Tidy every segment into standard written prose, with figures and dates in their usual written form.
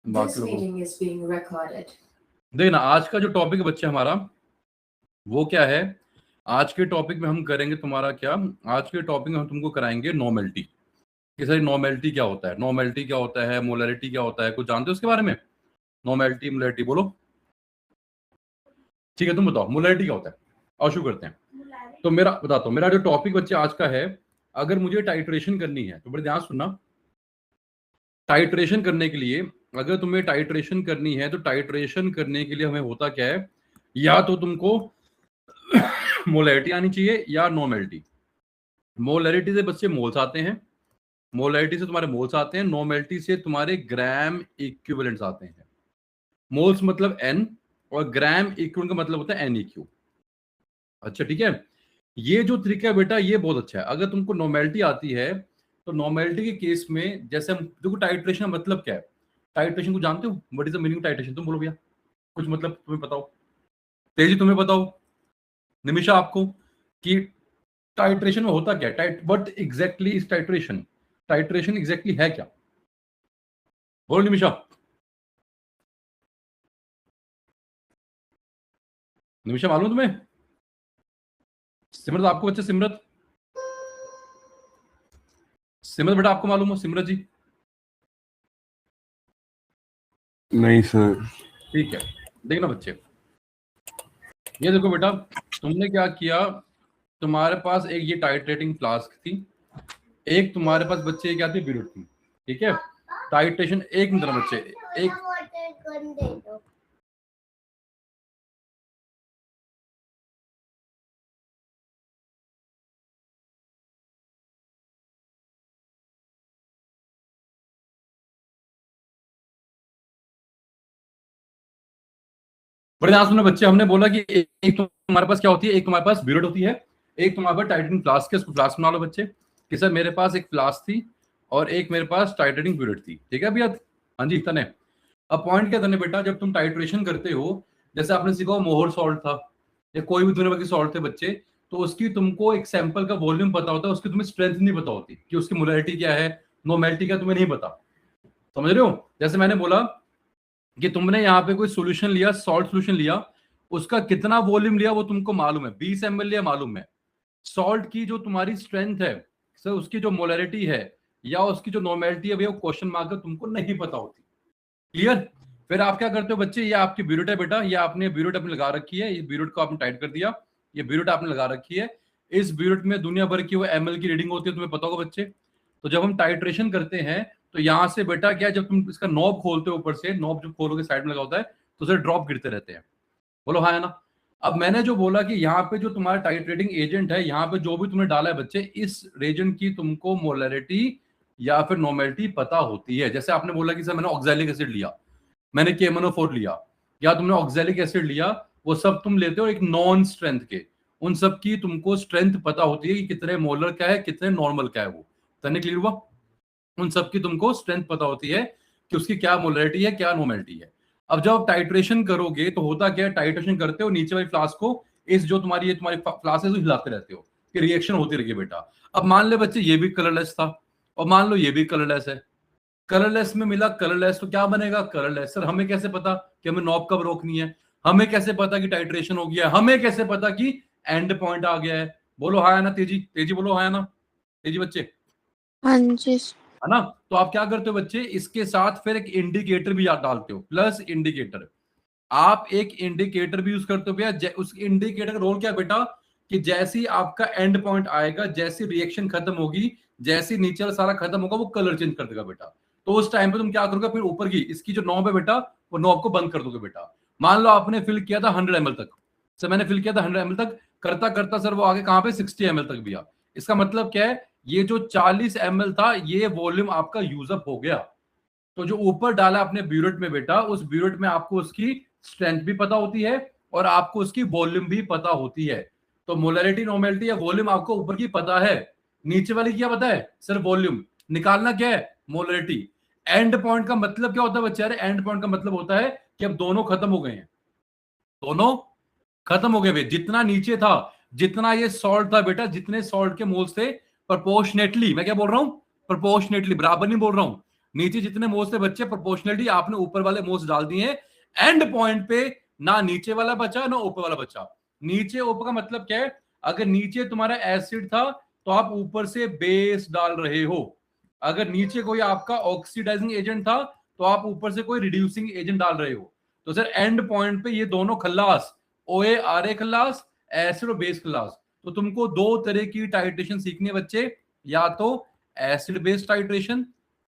This meeting is being recorded. देखना आज का जो टॉपिक है बच्चे हमारा वो क्या है। आज के टॉपिक में हम करेंगे तुम्हारा क्या, आज के टॉपिक में हम तुमको कराएंगे नॉर्मेलिटी कि सर नॉर्मेलिटी क्या होता है, नॉर्मेलिटी क्या होता है, मोलरिटी क्या होता है, कुछ जानते हो उसके बारे में? नॉर्मेलिटी मोलरिटी बोलो। ठीक है तुम बताओ मोलरिटी क्या होता है और शुरू करते हैं। तो मेरा बताता हूँ, मेरा जो टॉपिक बच्चे आज का है, अगर मुझे टाइट्रेशन करनी है तो बड़े ध्यान सुनना। टाइट्रेशन करने के लिए, अगर तुम्हें टाइट्रेशन करनी है तो टाइट्रेशन करने के लिए हमें होता क्या है, या तो तुमको मोलरिटी आनी चाहिए या नॉर्मेलिटी। मोलरिटी से बच्चे मोल्स आते हैं, मोलरिटी से तुम्हारे मोल्स आते हैं, नॉर्मेलिटी से तुम्हारे ग्राम इक्विवेलेंट्स आते हैं। मोल्स मतलब n और ग्राम इक्विवेलेंट का मतलब होता है NEQ। अच्छा ठीक है, ये जो तरीका है बेटा ये बहुत अच्छा है। अगर तुमको नॉर्मेलिटी आती है तो नॉर्मेलिटी के केस में जैसे हम देखो टाइट्रेशन मतलब क्या है, टाइट्रेशन को जानते हो? What is the meaning titration? तुम बोलो भैया कुछ मतलब तुम्हें बताओ, तेजी तुम्हें बताओ, निमिषा आपको, कि टाइट्रेशन में होता क्या है, what exactly is titration, titration exactly है क्या? बोलो निमिषा। निमिषा मालूम तुम्हें? सिमरत आपको, बच्चे सिमरत, सिमरत बेटा आपको मालूम हो? सिमरत जी नहीं सर। ठीक है, देखना बच्चे, ये देखो बेटा तुमने क्या किया, तुम्हारे पास एक ये टाइट्रेटिंग फ्लास्क थी, एक तुम्हारे पास बच्चे क्या थी, ब्यूरेट थी। ठीक है, टाइट्रेशन एक मिनट बच्चे, एक बड़े ध्यान सुनो बच्चे, हमने बोला कि एक तुम्हारे पास क्या होती है, एक तुम्हारे पास ब्यूरेट होती है, एक तुम्हारे पास टाइट्रेटिंग फ्लास्क है, उसको फ्लास्क बना लो बच्चे कि सर मेरे पास एक फ्लास्क थी और एक मेरे पास टाइट्रेटिंग ब्यूरेट थी। ठीक है भैया? हाँ जी तने। अब पॉइंट क्या तने बेटा, जब तुम टाइट्रेशन करते हो, जैसे आपने सीखा मोहर सॉल्ट था या कोई भी दुनिया भर की सॉल्ट थे बच्चे, तो उसकी तुमको एक सैंपल का वॉल्यूम पता होता है, उसकी तुम्हें स्ट्रेंथ नहीं पता होती कि उसकी मोलरिटी क्या है, नॉर्मेलिटी क्या, तुम्हें नहीं पता। समझ रहे हो? जैसे मैंने बोला कि तुमने यहाँ पे कोई सोल्यूशन लिया, सॉल्ट सोल्यूशन लिया, उसका कितना वॉल्यूम लिया वो तुमको मालूम है, 20 ml लिया मालूम है। सॉल्ट की जो तुम्हारी स्ट्रेंथ है सर, उसकी जो मोलरिटी है या उसकी जो नॉर्मेलिटी है, वो क्वेश्चन मार्क है, तुमको नहीं पता होती। क्लियर? फिर आप क्या करते हो बच्चे, ये आपकी ब्यूरेट है बेटा, ये आपने ब्यूरेट अपनी लगा रखी है, ये ब्यूरेट को आपने टाइट कर दिया, ये ब्यूरेट आपने लगा रखी है। इस ब्यूरेट में दुनिया भर की वो ml की रीडिंग होती है, तुम्हें पता होगा बच्चे। तो जब हम टाइट्रेशन करते हैं तो यहां से बेटा क्या, जब तुम इसका नॉब खोलते हो, ऊपर से नॉब जब खोलोगे साइड में लगा होता है, तो उसे ड्रॉप गिरते रहते हैं। बोलो हाँ है ना? अब मैंने जो बोला कि यहाँ पे जो तुम्हारा टाइट्रेटिंग एजेंट है, यहाँ पे जो भी तुमने डाला है बच्चे, इस रेजेंट की तुमको मोलरिटी या फिर नॉर्मेलिटी पता होती है। जैसे आपने बोला कि सर मैंने ऑक्सैलिक एसिड लिया, मैंने KMnO4 लिया, या तुमने ऑक्सैलिक एसिड लिया, वो सब तुम लेते हो एक नॉन स्ट्रेंथ के, उन सब की तुमको स्ट्रेंथ पता होती है कि कितने मोलर का है, कितने नॉर्मल का है। वो तने क्लियर हुआ? उन सब की तुमको स्ट्रेंथ पता होती है कि उसकी क्या मोलरिटी है, क्या नॉर्मेलिटी है। अब जब टाइट्रेशन करोगे तो होता क्या है, टाइट्रेशन करते हो नीचे वाली फ्लास्क को, इस जो तुम्हारी ये तुम्हारी फ्लास्क है उसको हिलाते रहते हो कि रिएक्शन होती रही बेटा। अब मान ले बच्चे ये भी कलरलेस था और मान लो ये भी कलरलेस है, कलरलेस में मिला कलरलेस, तो क्या बनेगा, कलरलेस। सर हमें कैसे पता कि हमें नॉब कब रोकनी है, हमें कैसे पता कि टाइट्रेशन हो गया है, हमें कैसे पता कि एंड पॉइंट आ गया है? बोलो हाँ ना तेजी, तेजी बोलो हाँ ना, तेजी बच्चे। हाँ जी है ना? तो आप क्या करते हो बच्चे, इसके साथ फिर एक इंडिकेटर भी डालते हो, प्लस इंडिकेटर। आप एक इंडिकेटर भी यूज करते हो भैया। उस इंडिकेटर का रोल क्या है बेटा, कि जैसे ही आपका एंड पॉइंट आएगा, जैसी रिएक्शन खत्म होगी, जैसी नीचे वाला सारा खत्म होगा, वो कलर चेंज कर देगा बेटा। तो उस टाइम पे तुम क्या करोगे, फिर ऊपर की इसकी जो नॉब है बेटा, वो नॉब को बंद कर दोगे बेटा। मान लो आपने फिल किया था 100 ml तक, सर मैंने फिल किया था 100 ml तक, करता करता सर वो आगे कहां पे 60 ml तक भी आ। इसका मतलब क्या है, ये जो 40 ml था, ये वॉल्यूम आपका यूजअप हो गया। तो जो ऊपर डाला आपने ब्यूरेट में बेटा, उस ब्यूरेट में आपको उसकी स्ट्रेंथ भी पता होती है और आपको उसकी वॉल्यूम भी पता होती है। तो मोलरिटी, नॉर्मेलिटी या वॉल्यूम आपको ऊपर की पता है, नीचे वाली क्या पता है, सिर्फ वॉल्यूम। निकालना क्या है, मोलरिटी। एंड पॉइंट का मतलब क्या होता है बच्चे, एंड पॉइंट का मतलब होता है कि अब दोनों खत्म हो गए हैं, दोनों खत्म हो गए भाई। जितना नीचे था, जितना ये सॉल्ट था बेटा, जितने सॉल्ट के मोल्स थे, प्रोपोर्शनेटली, मैं क्या बोल रहा हूं, प्रोपोर्शनेटली, बराबर नहीं बोल रहा हूं, नीचे जितने मोल्स थे बच्चे प्रोपोर्शनली आपने ऊपर वाले मोल्स डाल दिए हैं। एंड पॉइंट पे ना नीचे वाला बचा ना ऊपर वाला बचा। नीचे ऊपर का मतलब क्या है, अगर नीचे तुम्हारा एसिड था तो आप ऊपर से बेस डाल रहे हो, अगर नीचे कोई आपका ऑक्सीडाइजिंग एजेंट था तो आप ऊपर से कोई रिड्यूसिंग एजेंट डाल रहे हो। तो सर एंड पॉइंट पे ये दोनों खल्लास, ओए आर ए खल्लास, एसिड और बेस खल्लास। तो तुमको दो तरह की टाइट्रेशन सीखनी है बच्चे, या तो एसिड बेस टाइट्रेशन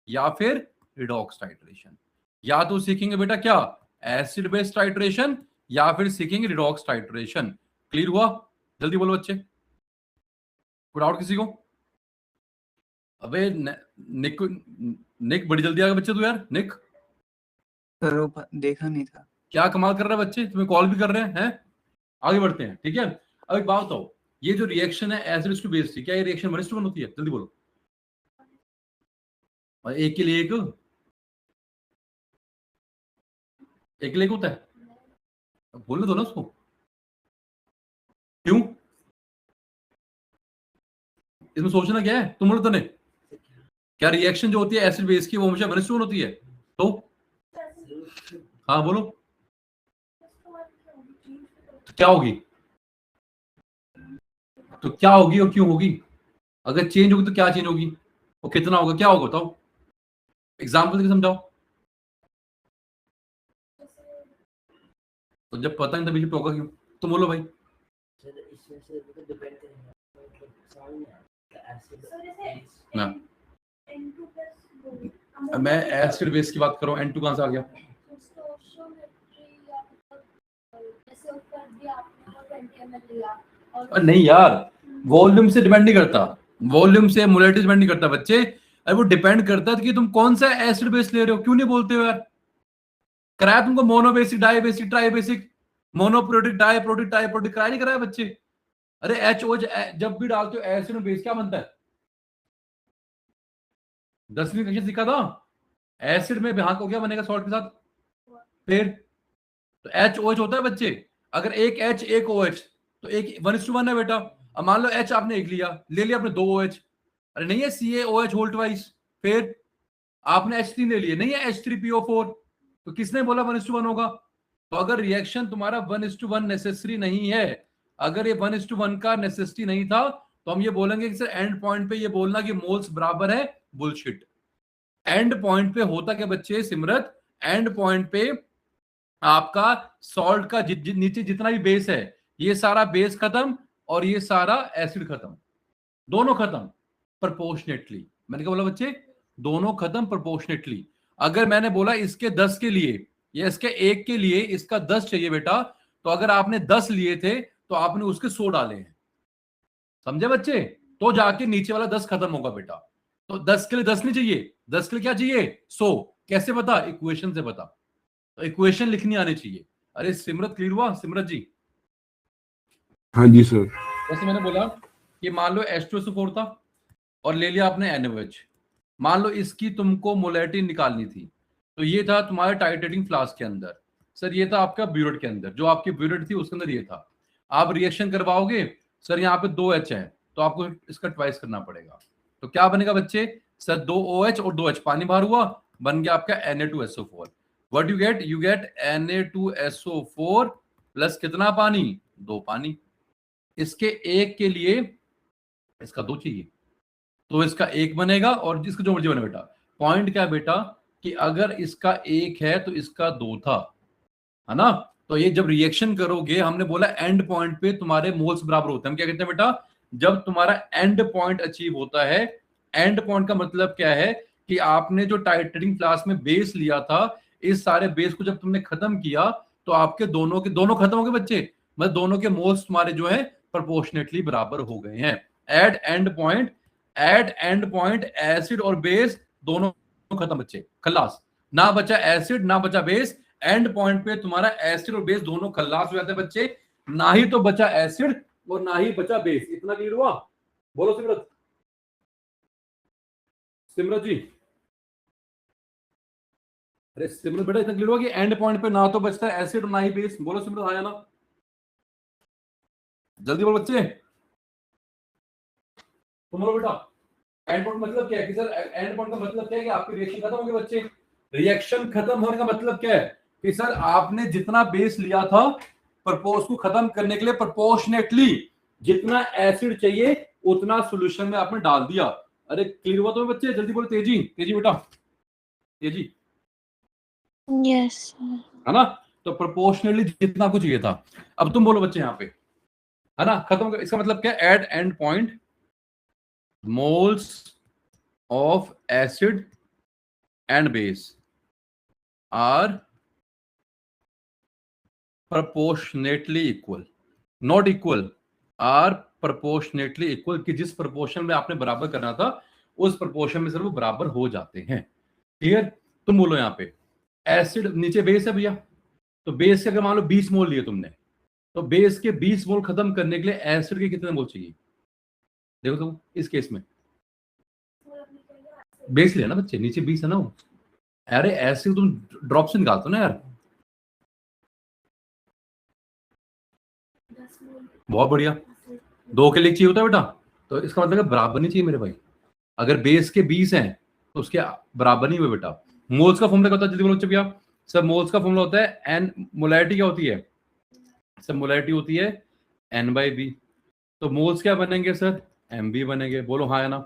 या फिर रिडॉक्स टाइट्रेशन। या तो सीखेंगे बेटा क्या, एसिड बेस टाइट्रेशन, या फिर सीखेंगे रिडॉक्स टाइट्रेशन। क्लियर हुआ? जल्दी बोलो बच्चे, कोई डाउट किसी को? अबे निक निक बड़ी जल्दी आ गया बच्चे तू यार। निक सर वो देखा नहीं था। क्या कमाल कर रहा है बच्चे, तुम्हें कॉल भी कर रहे हैं। आगे बढ़ते हैं, ठीक है। अब एक बात बताओ, ये जो रिएक्शन है एसिड टू बेस थी, क्या ये रिएक्शन 1:1 होती है? जल्दी बोलो। और एक के लिए एक के लिए एक होता है, बोलने दो ना उसको। क्यों? इसमें सोचना क्या है, तुम बोलो तो नहीं। क्या रिएक्शन जो होती है एसिड बेस की वो हमेशा 1:1 होती है? तो हाँ बोलो, तो क्या होगी? तो क्या होगी और क्यों होगी? अगर चेंज होगी तो क्या चेंज होगी और कितना होगा, क्या होगा बताओ, एग्जाम्पल देके समझाओ। तो जब पता नहीं तभी टोका क्यों? तो बोलो भाई। ना मैं एसिड बेस की बात कर रहा हूँ, N2 कहां से आ गया? नहीं यार, वॉल्यूम से डिपेंड नहीं करता, वॉल्यूम से मोलैरिटी डिपेंड नहीं करता बच्चे। अरे वो डिपेंड करता है कि तुम कौन सा एसिड बेस ले रहे हो। क्यों नहीं बोलते हो यार? कराया तुमको monobasic, dibasic, tribasic, monoprotic, diprotic, triprotic, कराया नहीं कराया बच्चे? अरे HO जब भी डालते हो एसिड में बेस क्या बनता है? 10वीं कक्षा सीखा था, एसिड में हाँ को क्या बनेगा सॉल्ट के साथ? फिर तो HOH होता है बच्चे। अगर एक H एक OH तो एक 1:1 है बेटा। अब मान लो H आपने एक लिया, ले लिया आपने 2 OH, अरे नहीं है CaOH होल ट्वाइस। फिर आपने H3 ले लिए, नहीं है H3PO4, तो किसने बोला 1:1 होगा? तो अगर रिएक्शन तुम्हारा 1:1 नेसेसरी नहीं है, अगर ये 1:1 का नेसेसिटी नहीं था तो हम ये बोलेंगे कि सर एंड पॉइंट पे ये बोलना कि मोल्स बराबर है, बुलशिट। एंड पॉइंट पे होता क्या बच्चे सिमरत, एंड पॉइंट पे आपका सॉल्ट का नीचे जितना भी बेस है ये सारा बेस खत्म और ये सारा एसिड खत्म, दोनों खत्म प्रोपोर्शनेटली। मैंने क्या बोला बच्चे? दोनों खत्म प्रोपोर्शनेटली। अगर मैंने बोला इसके 10 के लिए या इसके 1 के लिए इसका 10 चाहिए बेटा, तो अगर आपने 10 लिए थे तो आपने उसके 100 डाले हैं, समझे बच्चे? तो जाके नीचे वाला 10 खत्म होगा बेटा। तो 10 के लिए 10 नहीं चाहिए, 10 के लिए क्या चाहिए? 100। कैसे पता? इक्वेशन से पता। तो इक्वेशन लिखनी आनी चाहिए। अरे सिमरत क्लियर हुआ? सिमरत जी हाँ जी सर। जैसे मैंने बोला कि मान लो H2SO4 था और ले लिया आपने NaOH, मान लो इसकी तुमको मोलैरिटी निकालनी थी, तो ये था तुम्हारे टाइट्रेटिंग फ्लास्क के अंदर। सर ये था आपका ब्यूरेट के अंदर, जो आपकी ब्यूरेट थी उसके अंदर ये था। आप रिएक्शन करवाओगे, सर यहाँ पे 2 H है तो आपको इसका ट्वाइस करना पड़ेगा। तो क्या बनेगा बच्चे? सर 2 OH और 2 H, पानी बाहर हुआ, बन गया आपका Na2SO4। What you get? You get Na2SO4 plus कितना पानी? 2 पानी। इसके 1 के लिए इसका 2 चाहिए, तो इसका 1 बनेगा और इसका जो मर्जी बने बेटा। पॉइंट क्या है बेटा कि अगर इसका 1 है तो इसका 2 था, है ना? तो ये जब रिएक्शन करोगे, हमने बोला एंड पॉइंट पे तुम्हारे मोल्स बराबर होते हैं। हम क्या कहते हैं बेटा? जब तुम्हारा एंड पॉइंट अचीव होता है, एंड पॉइंट का मतलब क्या है कि आपने जो टाइट्रेटिंग फ्लास्क में बेस लिया था, इस सारे बेस को जब तुमने खत्म किया तो आपके दोनों के दोनों खत्म हो गए बच्चे, मतलब दोनों के मोल्स तुम्हारे जो है प्रोपोर्शनेटली बराबर हो गए हैं। एट एंड पॉइंट एसिड और बेस दोनों खत्म बच्चे, खल्लास। ना बचा एसिड ना बचा बेस, एंड पॉइंट पे तुम्हारा एसिड और बेस दोनों खल्लास हो जाते हैं बच्चे। ना ही तो बचा एसिड और ना ही बचा बेस। इतना क्लियर हुआ? बोलो सिमरत। सिमरत जी, अरे सिमरत बेटा इतना क्लियर हुआ कि एंड पॉइंट पे ना तो बचता है एसिड और ना ही बेस? बोलो सिमरत, आया ना? जल्दी बोलो बच्चे, तुम बोलो बेटा। एंड पॉइंट मतलब क्या है कि सर एंड पॉइंट का मतलब क्या है कि आपकी रिएक्शन खत्म हो गई बच्चे। रिएक्शन खत्म होने का मतलब क्या है कि सर आपने जितना बेस लिया था प्रपोज को खत्म करने के लिए प्रोपोर्शनेटली जितना एसिड चाहिए उतना सॉल्यूशन में आपने डाल दिया। अरे क्लियर हुआ तुम्हें बच्चे? जल्दी बोलो, तेजी तेजी बेटा, तेजी। यस है ना? तो प्रोपोर्शनली जितना कुछ चाहिए था। अब तुम बोलो बच्चे यहाँ पे, है ना? खत्म। इसका मतलब क्या? At end point moles of acid and base are proportionately equal, not equal, are proportionately equal, कि जिस प्रोपोर्शन में आपने बराबर करना था उस प्रोपोर्शन में सर वो बराबर हो जाते हैं। क्लियर? तुम बोलो यहाँ पे एसिड नीचे बेस है भैया, तो बेस के अगर मान लो 20 मोल लिए तुमने, तो बेस के 20 मोल खत्म करने के लिए एसिड के कितने मोल चाहिए? देखो तुम इस केस में बेस लिया ना बच्चे, नीचे 20 है ना वो। अरे एसिड तुम ड्रॉप से निकालते हो ना यार। बहुत बढ़िया, 2 के लिए चाहिए होता है बेटा, तो इसका मतलब है बराबर नहीं चाहिए मेरे भाई। अगर बेस के 20 हैं तो उसके बराबर नहीं हुए बेटा। मोल्स का फॉर्मूला क्या होता है? जल्दी बोलो बच्चे भैया। सर मोल्स का फॉर्मूला होता है एन, मोलैरिटी क्या होती है सर? मोलैरिटी होती है N/V। तो मोल्स क्या बनेंगे सर? MV बनेंगे। बोलो हाँ या ना?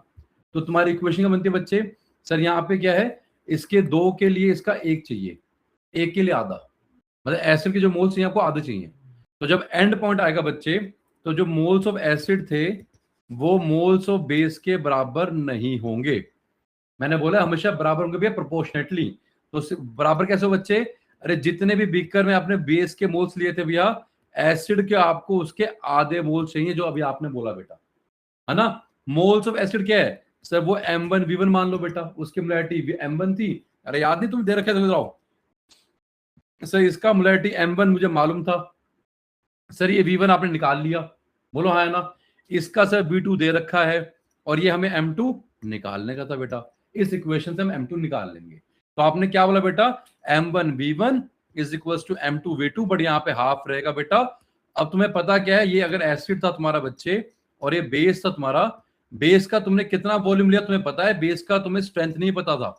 तो तुम्हारी इक्वेशन क्या बनती है बच्चे? सर यहाँ पे क्या है, इसके 2 के लिए इसका 1 चाहिए, 1 के लिए आधा, मतलब एसिड के जो मोल्स चाहिए आपको आधे चाहिए। तो जब एंड पॉइंट आएगा बच्चे, तो जो मोल्स ऑफ एसिड थे वो मोल्स ऑफ बेस के बराबर नहीं होंगे। मैंने बोला हमेशा बराबर होंगे भैया प्रोपोर्शनेटली। तो बराबर कैसे हो बच्चे? अरे जितने भी बीकर में आपने बेस के मोल्स लिए थे भैया, एसिड के आपको उसके आधे मोल चाहिए, जो अभी आपने बोला बेटा, है ना? मोल्स ऑफ एसिड क्या है सर? वो M1V1 मान लो बेटा, उसकी मोलैरिटी M1 थी। अरे याद नहीं, तुम दे रखे थे सर, इसका मोलैरिटी M1 मुझे मालूम था सर, ये V1 आपने निकाल लिया। बोलो हाँ है ना? इसका सर V2 दे रखा है और ये हमें M2 निकालने का था बेटा। इस इक्वेशन से हम M2 निकाल लेंगे। तो आपने क्या बोला बेटा? M1V1 is equal to M2V2, but यहाँ पे हाफ रहेगा बेटा। अब तुम्हें पता क्या है, ये अगर एसिड था तुम्हारा बच्चे और ये बेस था तुम्हारा, बेस का तुमने कितना वॉल्यूम लिया तुम्हें पता है? बेस का तुम्हें स्ट्रेंथ नहीं पता था।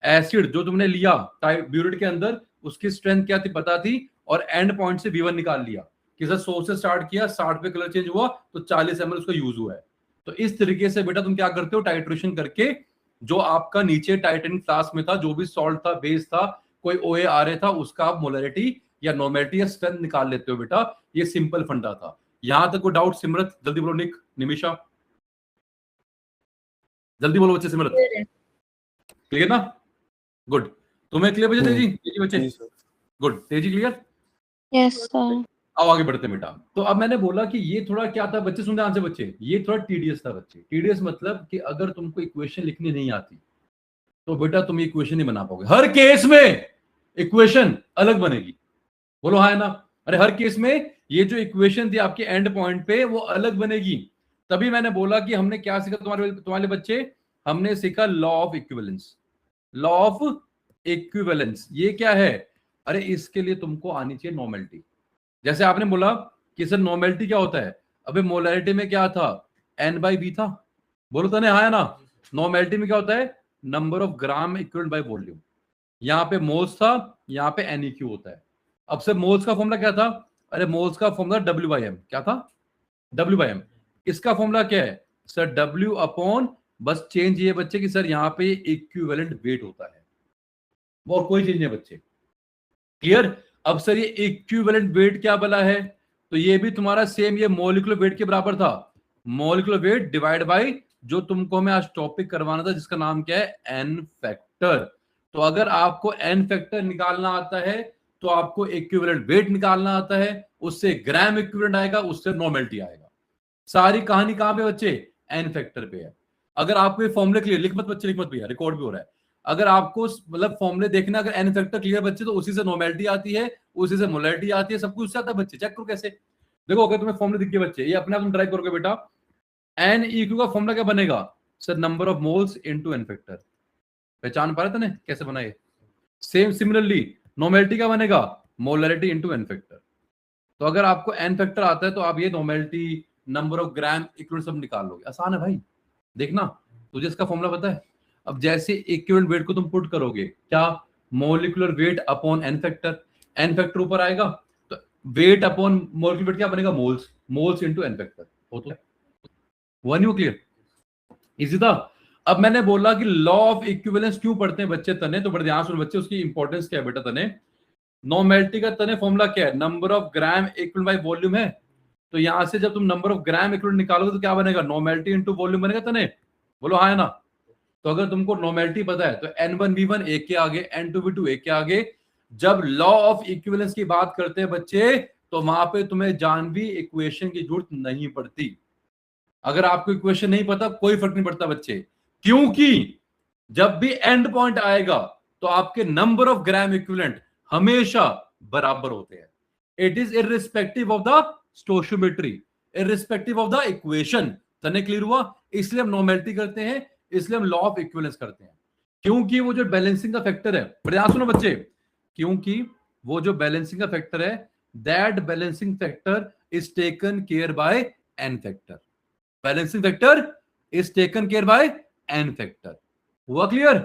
एसिड जो तुमने लिया ब्यूरेट के अंदर, उसकी स्ट्रेंथ क्या थी पता थी, और एंड पॉइंट से V1 निकाल लिया कि सर 100 से स्टार्ट किया, 60 पे कलर चेंज हुआ तो 40 ml उसका यूज हुआ है। तो इस तरीके से बेटा तुम क्या करते हो? टाइट्रेशन करके जो आपका नीचे टाइटेनिक क्लास में था, जो भी सॉल्ट था, बेस था, कोई OA आ रहा था, उसका आप मोलैरिटी या नॉर्मेलिटी या स्ट्रेंथ निकाल लेते हो बेटा। ये सिंपल फंडा था। यहां तक कोई डाउट? सिमरत जल्दी बोलो, निक, निमिषा जल्दी बोलो बच्चे। सिमरत क्लियर ना? गुड। तुम्हें क्लियर बच्चे? तेजी तेजी बच्चे, गुड। तेजी क्लियर? यस सर आओ आगे बढ़ते हैं बेटा। तो अब मैंने बोला कि ये थोड़ा क्या था बच्चे, सुन ध्यान से बच्चे, ये थोड़ा टीडियस था बच्चे। टीडियस मतलब कि अगर तुमको इक्वेशन लिखनी नहीं आती तो बेटा तुम इक्वेशन नहीं बना पाओगे। हर केस में इक्वेशन अलग बनेगी। बोलो हाँ है ना? अरे हर केस में ये जो इक्वेशन थी आपके एंड पॉइंट पे वो अलग बनेगी। तभी मैंने बोला कि हमने क्या सीखा तुम्हारे बच्चे? हमने सीखा law of equivalence. Law of equivalence ये क्या है? अरे इसके लिए तुमको आनी चाहिए नॉर्मेलिटी। जैसे आपने बोला कि सर नॉर्मेलिटी क्या होता है? अबे मोलैरिटी में क्या था? N/V था। बोलो तो नहीं हाँ है ना? नॉर्मेलिटी में क्या होता है? Number of gram equivalent by volume. यहाँ पे मोल्स था, यहाँ पे NEQ होता है। अब से मोल्स का फॉर्मूला क्या था? अरे मोल्स का फॉर्मूला W/M। क्या था? W/M। इसका फॉर्मूला क्या है सर? W अपॉन, बस चेंज ये बच्चे कि सर यहाँ पे इक्विवेलेंट वेट होता है, वो कोई चेंज नहीं बच्चे। क्लियर? अब सर ये इक्विवेलेंट वेट क्या बना है? तो ये भी तुम्हारा सेम ये मॉलिक्यूलर वेट के बराबर था। मॉलिक्यूलर वेट डिवाइड बाय जो तुमको हमें आज टॉपिक करवाना था, जिसका नाम क्या है? N factor. तो अगर आपको N फैक्टर निकालना आता है तो आपको इक्विवेलेंट वेट निकालना आता है, उससे ग्राम इक्विवेलेंट आएगा, उससे नॉर्मेलिटी आएगा। सारी कहानी कहां पे बच्चे? N फैक्टर पे है। अगर आपको ये फॉर्मूले क्लियर, लिख मत बच्चे, लिख मत भैया, रिकॉर्ड भी हो रहा है। अगर आपको मतलब फॉर्मूले देखना, अगर N फैक्टर क्लियर बच्चे, तो उसी से नॉर्मेलिटी आती है, उसी से मोलैरिटी आती है, सब कुछ आता है बच्चे। चेक करो कैसे। देखो अगर तुम्हें फॉर्मूले दिख गए बच्चे, ये अपने आप तुम ट्राई करोगे बेटा। NEQ का फॉर्मूला क्या बनेगा sir? Number of moles into N factor. पहचान पा रहे थे कैसे बनाए? सेम सिमिलरली नॉर्मेलिटी क्या बनेगा? Molarity into N factor. तो अगर आपको N फैक्टर आता है तो आप ये normality, number of gram equivalent सब निकाल लोगे। आसान है भाई, देखना। तुझे इसका फॉर्मूला पता है? अब जैसे इक्विवेलेंट वेट को तुम पुट करोगे, क्या molecular weight upon N factor, N factor ऊपर आएगा तो वेट अपॉन मोलिकुलर वेट क्या बनेगा? Moles, moles into N factor. हो तो हुआ नहीं? क्लियर? इसी था। अब मैंने बोला कि लॉ ऑफ इक्विवेलेंस क्यों पढ़ते हैं बच्चे तने, तो बड़े ध्यान सुनो बच्चे, उसकी इंपॉर्टेंस क्या है बेटा तने। नॉर्मेलिटी का तने फॉर्मूला क्या है? Number of gram equal by volume है। तो यहां से जब तुम नंबर ऑफ ग्राम इक्वल निकालोगे तो क्या बनेगा? नॉर्मेलिटी इनटू वॉल्यूम बनेगा तने। बोलो हाँ है ना? तो अगर तुमको नॉर्मेलिटी पता है तो N1V1 एक के आगे, N2V2 एक के आगे। जब लॉ ऑफ इक्विवेलेंस की बात करते हैं बच्चे तो वहां पे तुम्हें जानवी इक्वेशन की जरूरत नहीं पड़ती। अगर आपको इक्वेशन नहीं पता कोई फर्क नहीं पड़ता बच्चे, क्योंकि जब भी एंड पॉइंट आएगा तो आपके नंबर ऑफ ग्राम इक्विवेलेंट हमेशा बराबर होते हैं। It is irrespective of the stoichiometry, irrespective of the equation. तने क्लियर हुआ? इसलिए हम नॉर्मेलिटी करते हैं, इसलिए हम लॉ ऑफ इक्विवेलेंस करते हैं, क्योंकि वो जो बैलेंसिंग का फैक्टर है, ध्यान सुनो बच्चे, क्योंकि वो जो बैलेंसिंग का फैक्टर है, that balancing factor is taken care by N factor. Balancing factor is taken care by N factor. हुआ क्लियर?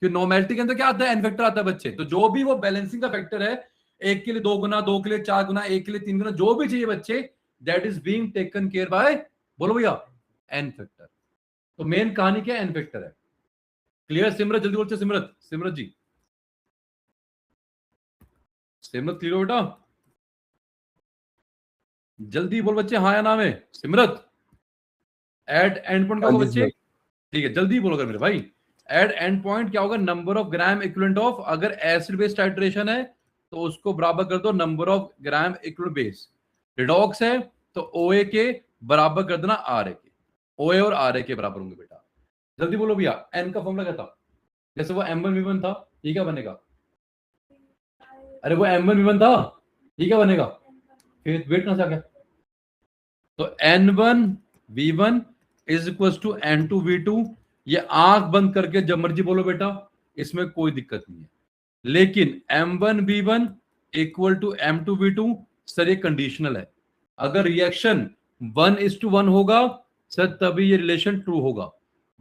कि नॉर्मेलिटी के अंदर क्या आता है? एन फैक्टर आता है बच्चे। तो जो भी वो बैलेंसिंग का फैक्टर है, एक के लिए 2 गुना, 2 के लिए 4 गुना, एक के लिए 3 गुना, जो भी चाहिए बच्चे, that is being taken care by, बोलो भैया, एन फैक्टर। तो मेन कहानी क्या है? एन फैक्टर है। क्लियर? सिमरत जल्दी बोलते, सिमरत, सिमरत जी, सिमरत क्लियर हो बेटा? जल्दी बोल बच्चे, हाँ या ना में? सिमरत एट एंड पॉइंट क्या होगा बच्चे? ठीक है, जल्दी बोलो मेरे भाई। एट एंड पॉइंट क्या होगा? Number of gram equivalent of, अगर एसिड बेस टाइट्रेशन है तो उसको बराबर कर दो number of gram equivalent base. Redox है तो ओए के बराबर कर देना आर ए के। ओए और आर ए के बराबर होंगे बेटा। जल्दी बोलो भैया, एन का फॉर्मूला क्या था? जैसे वो M1V1 था, ये क्या बनेगा? अरे वो M1V1 था, ये क्या बनेगा? फिर वेट कहां से आ गया? तो N1V1 is equal to N2V2। ये आंख बंद करके जब मर्जी बोलो बेटा, इसमें कोई दिक्कत नहीं है। लेकिन M1V1 equal to M2V2 sir ये कंडीशनल है। अगर रिएक्शन 1:1 होगा सर तभी ये रिलेशन ट्रू होगा।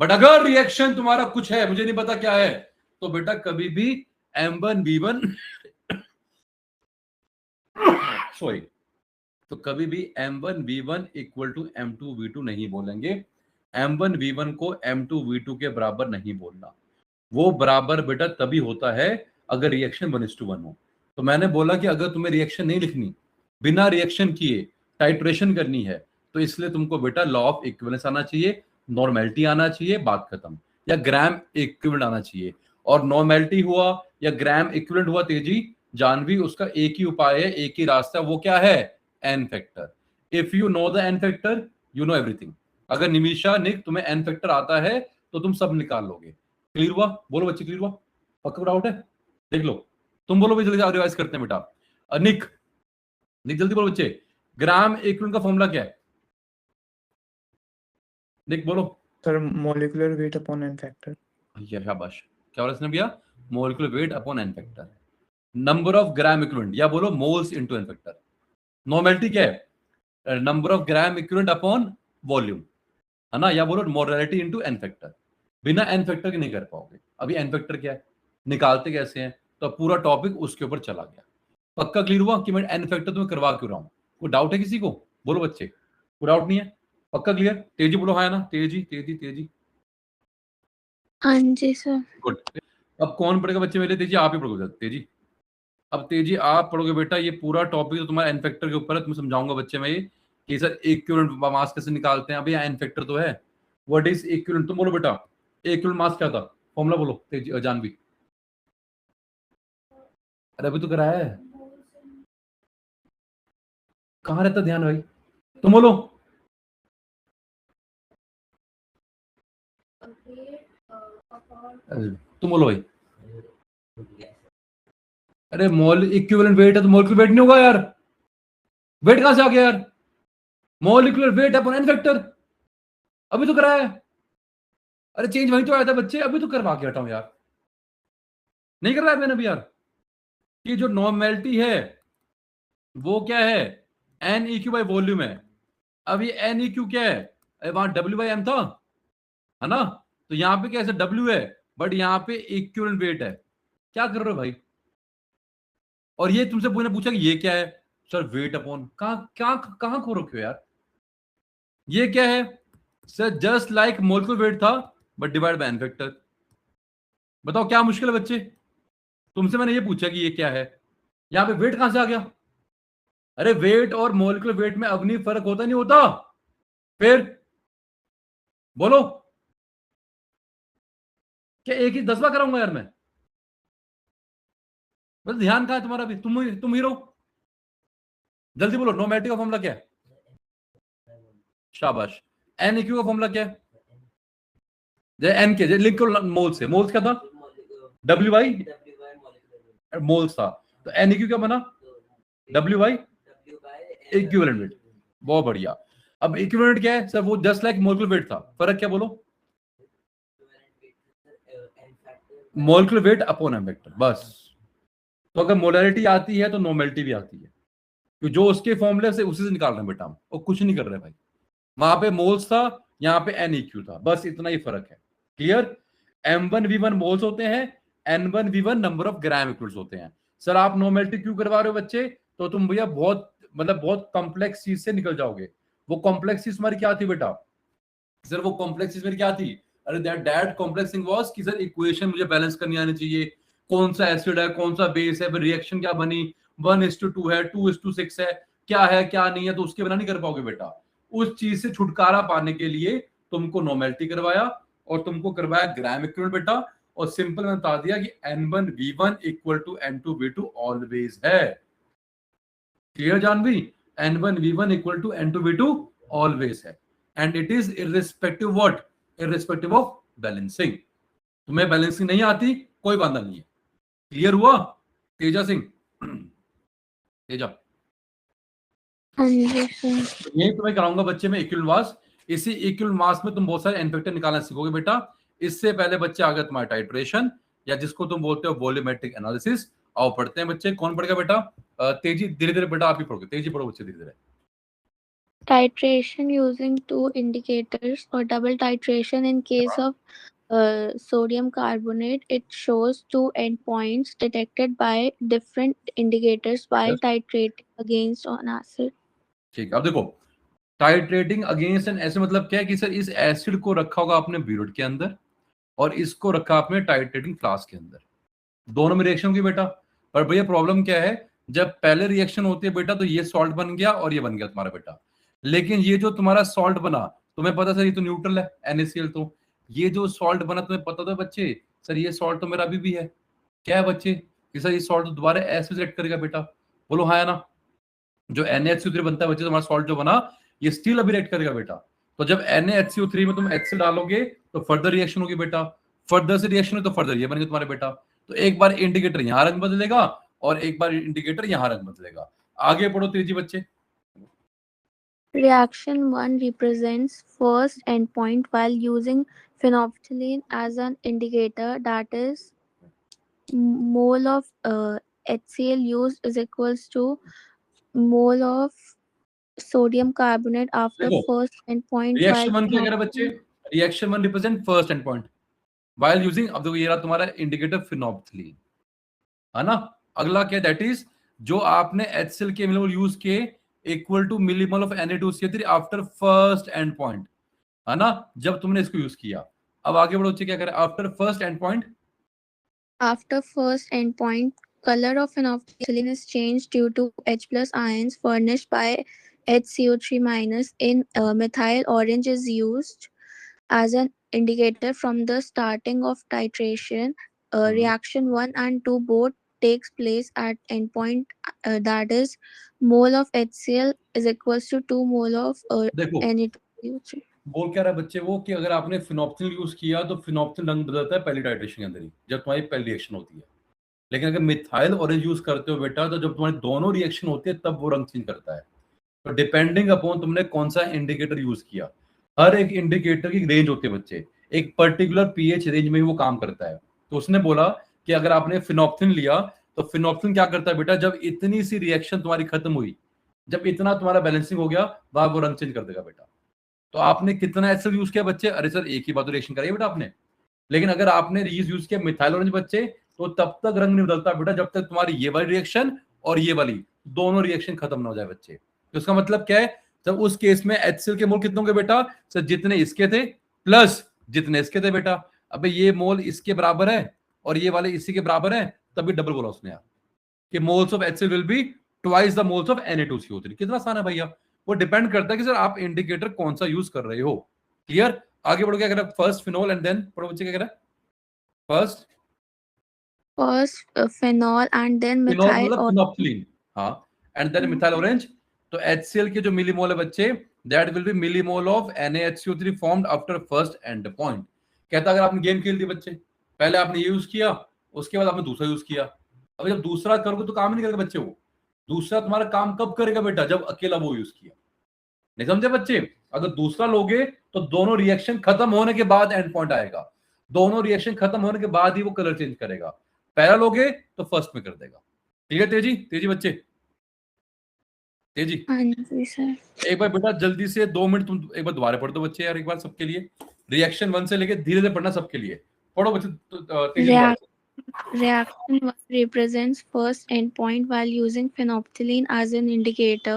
बट अगर रिएक्शन तुम्हारा कुछ है, मुझे नहीं पता क्या है, तो बेटा कभी भी M1V1 सॉरी, तो कभी भी M1V1 इक्वल टू M2V2 नहीं बोलेंगे। M1V1 को M2V2 के बराबर नहीं बोलना। वो बराबर बेटा तभी होता है अगर रिएक्शन 1:1 हो। तो मैंने बोला कि अगर तुम्हें रिएक्शन नहीं लिखनी, बिना रिएक्शन किए टाइट्रेशन करनी है, तो इसलिए तुमको बेटा लॉ ऑफ इक्विवेलेंस आना चाहिए, नॉर्मेलिटी आना चाहिए, बात खत्म, या ग्राम इक्विवेलेंट आना चाहिए। और नॉर्मेलिटी हुआ या ग्राम इक्विवेलेंट हुआ तेजी जानवी, उसका एक ही उपाय है, एक ही रास्ता, वो क्या है? N factor. If you know the n factor you know everything. अगर निमिषा निक तुम्हें एन फैक्टर आता है तो तुम सब निकाल लोगे। क्लियर हुआ? बोलो बच्चे क्लियर हुआ? पक्का डाउट है? देख लो, तुम बोलो भाई, जल्दी रिवाइज करते हैं बेटा। निक, निक जल्दी बोलो बच्चे, ग्राम इक्विवेलेंट का फॉर्मूला क्या है? निक बोलो। Sir molecular weight upon N factor. शाबाश, क्या बोला इसने भैया? Molecular weight upon N factor. Number of gram equivalent या बोलो moles into N factor. Normality क्या है? Number of gram equivalent upon volume, है ना? या बोलो मोलैरिटी इनटू एन फैक्टर। बिना एन फैक्टर के नहीं कर पाओगे। अभी एन फैक्टर क्या है, निकालते कैसे हैं, तो पूरा टॉपिक उसके ऊपर चला गया। पक्का क्लियर हुआ कि मैं एन फैक्टर तुम्हें करवा क्यों रहा हूं? कोई डाउट है किसी को? बोलो बच्चे, कोई डाउट नहीं है? पक्का क्लियर? तेजी बोलो हाँ है ना? तेजी तेजी तेजी, हाँ जी सर। गुड। अब कौन पढ़ेगा बच्चे मेरे? तेजी आप ही पढ़ोगे तेजी। अब तेजी आप पढ़ोगे बेटा, ये पूरा टॉपिक तो तुम्हारा एन फैक्टर के ऊपर है। तुम्हें समझाऊंगा बच्चे मैं ये कि सर इक्विवेलेंट मास कैसे निकालते हैं। अभी एन फैक्टर तो है, व्हाट इज इक्विवेलेंट? तुम बोलो बेटा, इक्विवेलेंट मास क्या था? फॉर्मूला बोलो तेजी, जानवी। अरे अभी तो कराया है, कहाँ रहता ध्यान भाई? तुम बोलो। तुम बोलो भाई। अरे मोल इक्विवेलेंट वेट है तो मोलिकुलर वेट नहीं होगा यार। वेट कहां से आ गया यार? Molecular weight upon N factor, अभी तो कराया है। अरे चेंज वहीं तो आया था बच्चे, अभी तो करवा के हटा हूं यार, नहीं कर रहा है मैंने अभी यार। कि जो नॉर्मेलिटी है वो क्या है? N E Q by volume है। अब ये एन ई क्यू क्या है? वहां डब्ल्यू बाई एम था, है ना? तो यहाँ पे कैसे W है बट यहाँ पे इक्विवेलेंट वेट है। क्या कर रहे हो भाई? और ये तुमसे पूछा कि ये क्या है? सर वेट अपॉन, कहां खो रखे हो यार? ये क्या है sir? Just like molecular weight था but divide by N factor. बताओ क्या मुश्किल है बच्चे? तुमसे मैंने ये पूछा कि ये क्या है, यहां पे वेट कहां से आ गया? अरे वेट और मोलेक्युलर वेट में अवनी फर्क होता नहीं होता? फिर बोलो, क्या एक ही 10वां कराऊंगा यार मैं? बस ध्यान कहां है तुम्हारा भी? तुम हीरो, जल्दी बोलो। नोमैटिक का फॉर्मूला क्या है? शाबाश। एन इक्यू का फॉर्मूला क्या है? एन के लिंक करो मोल्स से। मोल्स क्या था? डब्ल्यू बाई मोल्स था। तो एन इक्यू क्या बना? W by equivalent weight. बहुत बढ़िया। अब इक्विवेलेंट क्या है सर? वो जस्ट लाइक मोलेक्युलर वेट था। फर्क क्या बोलो? Molecular weight upon m vector, बस। तो अगर मोलैरिटी आती है तो नॉर्मेलिटी भी आती है, तो जो उसके फॉर्मूले से उसी से निकाल रहे हैं बेटा हम, और कुछ नहीं कर रहे भाई। वहां पे मोल्स था, यहाँ पे एन इक्यू था, बस इतना ही फर्क है। क्लियर? M1V1 मोल्स होते हैं, N1V1 number of gram equals होते हैं। सर आप नॉर्मेलिटी क्यों करवा रहे हो बच्चे? तो तुम भैया बहुत बहुत कॉम्प्लेक्स चीज से निकल जाओगे। वो कॉम्प्लेक्स चीज हमारी क्या थी बेटा? सर वो कॉम्प्लेक्स चीज मेरी क्या थी? अरे दैट कॉम्प्लेक्स थिंग वाज कि सर इक्वेशन मुझे बैलेंस करनी आनी चाहिए। कौन सा एसिड है, कौन सा बेस है, फिर रिएक्शन क्या बनी, 1:2 है, 2:6 है, क्या है क्या नहीं है, तो उसके बिना नहीं कर पाओगे बेटा। उस चीज से छुटकारा पाने के लिए तुमको नॉर्मेलिटी करवाया और तुमको करवाया ग्राम इक्विवेलेंट बेटा। और सिंपल मैंने बता दिया कि N1V1 equal to N2V2 always है। Clear Janvi? N1V1 equal to N2V2 always है, and it is irrespective what? Irrespective of balancing. तुम्हें बैलेंसिंग नहीं आती, कोई बाधा नहीं है। क्लियर हुआ तेजा सिंह? तेजा, हाँ जी सर। यही तुम्हें कराऊंगा बच्चे में इक्विवेलेंट मास। इसी इक्विवेलेंट मास में तुम बहुत सारे एन फैक्टर निकालना सीखोगे बेटा। इससे पहले बच्चे आ गए तुम्हारा टाइट्रेशन, या जिसको तुम बोलते हो वॉल्यूमेट्रिक एनालिसिस। आओ पढ़ते हैं बच्चे। कौन पढ़ेगा बेटा? तेजी, धीरे धीरे बेटा आप ही पढ़ोगे। तेजी पढ़ो बच्चे, धीरे धीरे। Titration using two indicators or double titration in case of sodium carbonate. It shows two endpoints detected by different indicators while Yes. titrating against an acid. ठीक है, अब देखो टाइट्रेटिंग अगेंस्ट एन एसिड मतलब क्या है कि सर इस एसिड को रखा होगा आपने ब्यूरेट के अंदर और इसको रखा आपने टाइट्रेटिंग फ्लास्क के अंदर। दोनों में रिएक्शन होगी बेटा। पर भैया प्रॉब्लम क्या है, जब पहले रिएक्शन होती है बेटा तो ये सॉल्ट बन गया और ये बन गया तुम्हारा बेटा। लेकिन ये जो तुम्हारा सॉल्ट बना, तुम्हें पता सर ये तो न्यूट्रल है NaCl, तो ये जो सॉल्ट बना तुम्हें पता तो है बच्चे, सर ये सॉल्ट तो मेरा अभी भी है। क्या है बच्चे कि सर ये सॉल्ट तो दोबारा एसिड रिएक्ट करेगा बेटा। बोलो हाँ या ना? जो NaHCO3 बनता है बच्चे, तुम्हारा सॉल्ट जो बना ये स्टिल अभी रिएक्ट करेगा बेटा। तो जब NaHCO3 में तुम HCl डालोगे तो फर्दर रिएक्शन होगी बेटा। फर्दर से रिएक्शन है तो फर्दर ये बनेंगे तुम्हारे बेटा। तो एक बार इंडिकेटर यहाँ रंग बदलेगा और एक बार इंडिकेटर यहाँ रंग बदलेगा। आगे पढ़ो तेजी बच्चे। Reaction 1 represents first endpoint while using phenolphthalein as an indicator, that is mole of HCl used is equals to mole of sodium carbonate after देखो first endpoint रिएक्शन while 1 क्या कह रहा है बच्चे? Reaction 1 represent first end point while using, अब देखो ये रहा तुम्हारा इंडिकेटर फिनोल्फथलीन, है ना। अगला क्या? दैट इज जो आपने HCl के मिलीमोल यूज किए equal to millimole of Na2CO3 after first end point, है ना, जब तुमने इसको यूज किया। अब आगे बढ़ो बच्चे, क्या करें after first end point? After first endpoint, color of phenolphthalein is changed due to H plus ions furnished by HCO3 minus in methyl orange is used as an indicator from the starting of titration. Reaction 1 and 2 both takes place at endpoint, that is mole of HCl is equals to 2 mole of देखो Na2CO3. बोल क्या रहा है बच्चे वो कि अगर आपने फिनोप्थिल यूज किया तो फिनोप्थिल रंग बदलता है पहली टाइट्रेशन के अंदर ही, जब तुम्हारी पहली रिएक्शन होती है। लेकिन अगर मिथाइल ऑरेंज यूज करते हो बेटा तो जब तुम्हारी दोनों रिएक्शन होती है तब वो रंग चेंज करता है। तो डिपेंडिंग अपॉन तुमने कौन सा इंडिकेटर यूज किया, हर एक इंडिकेटर की रेंज होती है बच्चे, एक पर्टिकुलर पीएच रेंज में ही वो काम करता है। तो उसने बोला कि अगर आपने फिनोप्थिन लिया तो फिनोप्थिन क्या करता है बेटा, जब इतनी सी रिएक्शन तुम्हारी खत्म हुई, जब इतना तुम्हारा बैलेंसिंग हो गया, वहां वो रंग चेंज कर देगा बेटा। तो आपने कितना HCl यूज किया बच्चे? अरे सर एक ही बार तो रिएक्शन करी बेटा आपने, लेकिन अगर आपने रीयूज यूज किया मिथाइल ऑरेंज बच्चे, तो तब तक रंग नहीं बदलता बेटा जब तक तुम्हारी ये वाली रिएक्शन और ये वाली दोनों रिएक्शन खत्म ना हो जाए बच्चे। तो इसका मतलब क्या है? जब उस केस में HCl के मोल कितने होंगे बेटा? सर जितने इसके थे प्लस जितने इसके थे बेटा। अबे ये मोल इसके बराबर है और ये वाले इसी के बराबर है, तभी डबल बोला उसने यार कि moles of HCl will be twice the moles of Na2CO3। कितना आसान है भैया। वो डिपेंड करता है कि सर आप इंडिकेटर कौन सा यूज कर रहे हो। क्लियर? आगे बढ़ो, क्या कह रहा है? फर्स्ट फिनोल एंड देन पढ़ो बच्चे, क्या कह रहा है? First phenol and then phenol methyl मतलब or फिनोप्थिलीन, हाँ, एंड देन मिथाइल ऑरेंज। तो HCl के जो मिलीमोल है बच्चे, that will be millimole of NaHCO3 formed after first end point. कहता अगर आपने गेम खेल दी बच्चे, पहले आपने ये यूज किया, उसके बाद आपने दूसरा यूज किया। अब जब दूसरा करोगे तो काम नहीं करेगा बच्चे। वो दूसरा तुम्हारा काम कब करेगा बेटा? जब अकेला वो यूज किया। नहीं समझे बच्चे? अगर दूसरा लोगे तो दोनों रिएक्शन खत्म होने के बाद एंड पॉइंट आएगा, दोनों रिएक्शन खत्म होने के बाद ही वो कलर चेंज करेगा। पहला लोगे तो फर्स्ट में कर देगा। ठीक है तेजी? तेजी बच्चे, तेजी। हाँ जी सर। एक बार बेटा जल्दी से 2 मिनट तुम एक बार दोबारा पढ़ दो बच्चे यार, एक बार सबके लिए। रिएक्शन 1 से लेके धीरे धीरे पढ़ना सबके लिए। पढ़ो बच्चे तेजी दोबारा से। Reaction 1 represents first endpoint while using phenolphthalein as an indicator.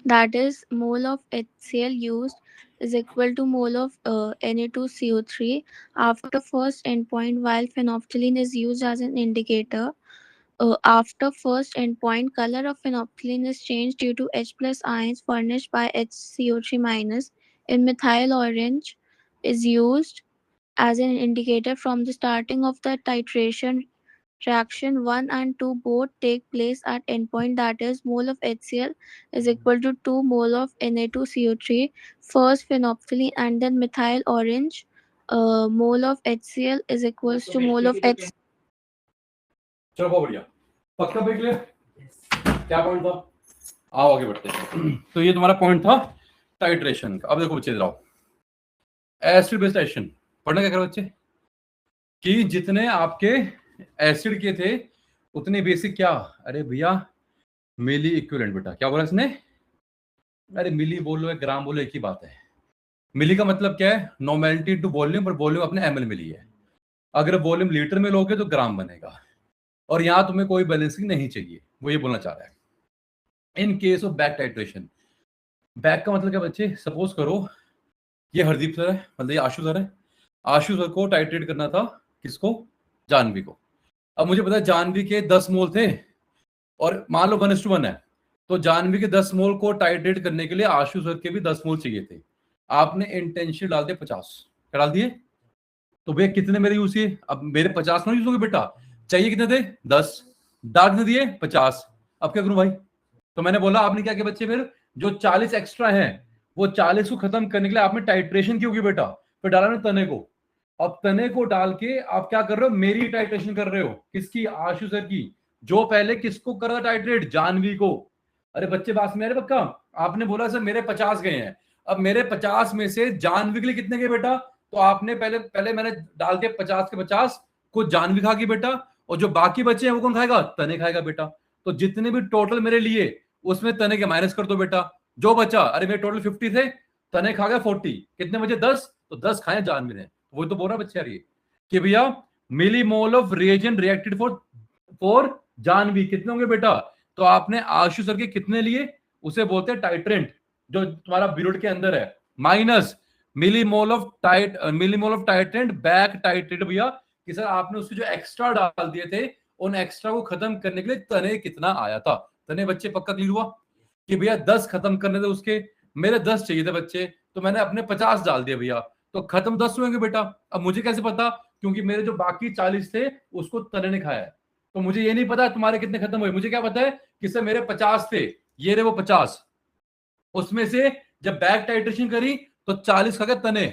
That is, mole of HCl used is equal to mole of Na2CO3. After first endpoint, while phenolphthalein is used as an indicator, after first endpoint, color of phenolphthalein is changed due to H plus ions furnished by HCO3 minus in methyl orange is used as an indicator from the starting of the titration. Reaction 1 and 2 both take place at endpoint, that is, mole of HCl is equal to 2 mole of Na2CO3. First phenolphthalein and then methyl orange. Mole of HCl is equals to mole of H. चलो बहुत बढ़िया, पक्का देख ले क्या point था। आओ आगे बढ़ते हैं। तो ये तुम्हारा पॉइंट था टाइट्रेशन का। अब देखो बच्चे, इधर आओ। एसिड बेस्ड टाइट्रेशन पढ़ना क्या करो बच्चे, कि जितने आपके एसिड के थे उतने बेसिक क्या? अरे भैया मिली इक्विवेलेंट बेटा। क्या बोला इसने? अरे मिली बोलो या ग्राम बोलो एक ही बात है। मिली का मतलब क्या है? नॉर्मेलिटी टू वॉल्यूम, पर वॉल्यूम अपने ml मिली है। अगर वॉल्यूम लीटर में लोगे तो ग्राम बनेगा, और यहां तुम्हें कोई बैलेंसिंग नहीं चाहिए, वो ये बोलना चाह रहा है। In case of back titration, back का मतलब क्या बच्चे? सपोज करो ये हरदीप सर है, मतलब ये आशु सर है। आशु सर को टाइट्रेट करना था, किसको? जानवी को। अब मुझे पता है जानवी के 10 मोल थे और मान लो 1:1 है, तो जानवी के 10 मोल को टाइट्रेट करने के लिए आशु सर के भी 10 मोल चाहिए थे। आपने इंटेंशियल डाल दिया 50, क्या डाल दिए? तो भैया कितने मेरे यूज किए? अब मेरे 50 ना यूज हो गए बेटा, चाहिए कितने थे? 10, डाल कितने दिए? 50। अब क्या करूं भाई? तो मैंने बोला आपने क्या किया बच्चे, फिर जो 40 एक्स्ट्रा हैं वो 40 को खत्म करने के लिए आपने टाइट्रेशन क्यों की बेटा? फिर डाला ना तने को। अब तने को डाल के आप क्या कर रहे हो? मेरी टाइट्रेशन कर रहे हो। किसकी? आशु सर की। जो पहले किसको कर रहा टाइट्रेट? जानवी को। अरे बच्चे बात में, अरे पक्का आपने बोला सर मेरे 50 गए हैं, अब मेरे 50 में से जानवी के लिए कितने गए बेटा? तो आपने पहले मैंने डाल के 50 के 50 को जानवी खा गई बेटा, और जो बाकी बचे हैं वो कौन खाएगा? तने खाएगा बेटा। तो जितने भी टोटल मेरे लिए उसमें तने के माइनस कर दो बेटा। जो बचा, अरे मेरे टोटल 50 थे, तने खा गया 40, कितने बचे? 10, तो 10 खाए जानवी ने। वो तो बोल रहा बच्चे यार ये कि भैया millimole of reagent reacted for Janvi कितने होंगे बेटा? तो आपने आशु सर के कितने लिए? उसे बोलते हैं टाइट्रेंट, जो तुम्हारा ब्यूरेट के अंदर है, minus millimole of titrant back titrate भैया कि सर आपने उसके जो एक्स्ट्रा डाल दिए थे उन एक्स्ट्रा को खत्म करने के लिए तने कितना आया था। तने बच्चे पक्का क्लियर हुआ कि भैया 10 खत्म करने थे उसके, मेरे 10 चाहिए थे बच्चे, तो मैंने अपने 50 डाल दिए भैया, तो खत्म 10 हुएंगे बेटा। अब मुझे कैसे पता? क्योंकि मेरे जो बाकी 40 थे उसको तने ने खाया है, तो मुझे ये नहीं पता तुम्हारे कितने खत्म हुए। मुझे क्या पता है कि सर मेरे 50 थे, ये रहे वो 50, उसमें से जब बैक टाइट्रेशन करी तो 40 खा गए तने,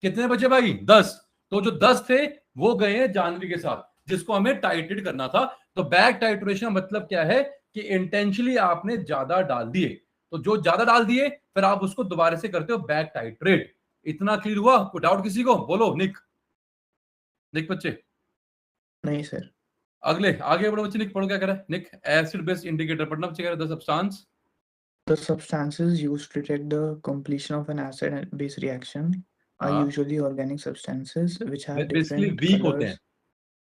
कितने बचे भाई? 10। तो जो 10 थे वो गए हैं जानवी के साथ, जिसको हमें टाइट्रेट करना था। तो बैक टाइट्रेशन मतलब क्या है कि इंटेंशनली आपने ज्यादा डाल दिए, तो जो ज्यादा डाल दिए फिर आप उसको दोबारा से करते हो बैक टाइट्रेट। इतना क्लियर हुआ? कोई डाउट किसी को? बोलो निक बच्चे। नहीं सर। अगले आगे बढ़ो बच्चे। निक पढ़ो क्या कह रहा है निक? एसिड बेस्ड इंडिकेटर पढ़ना बच्चे, कह रहा है 10 substance The substances used to detect the completion of an acid and base reaction are हाँ usually organic substances which have basically different weak होते colors. हैं,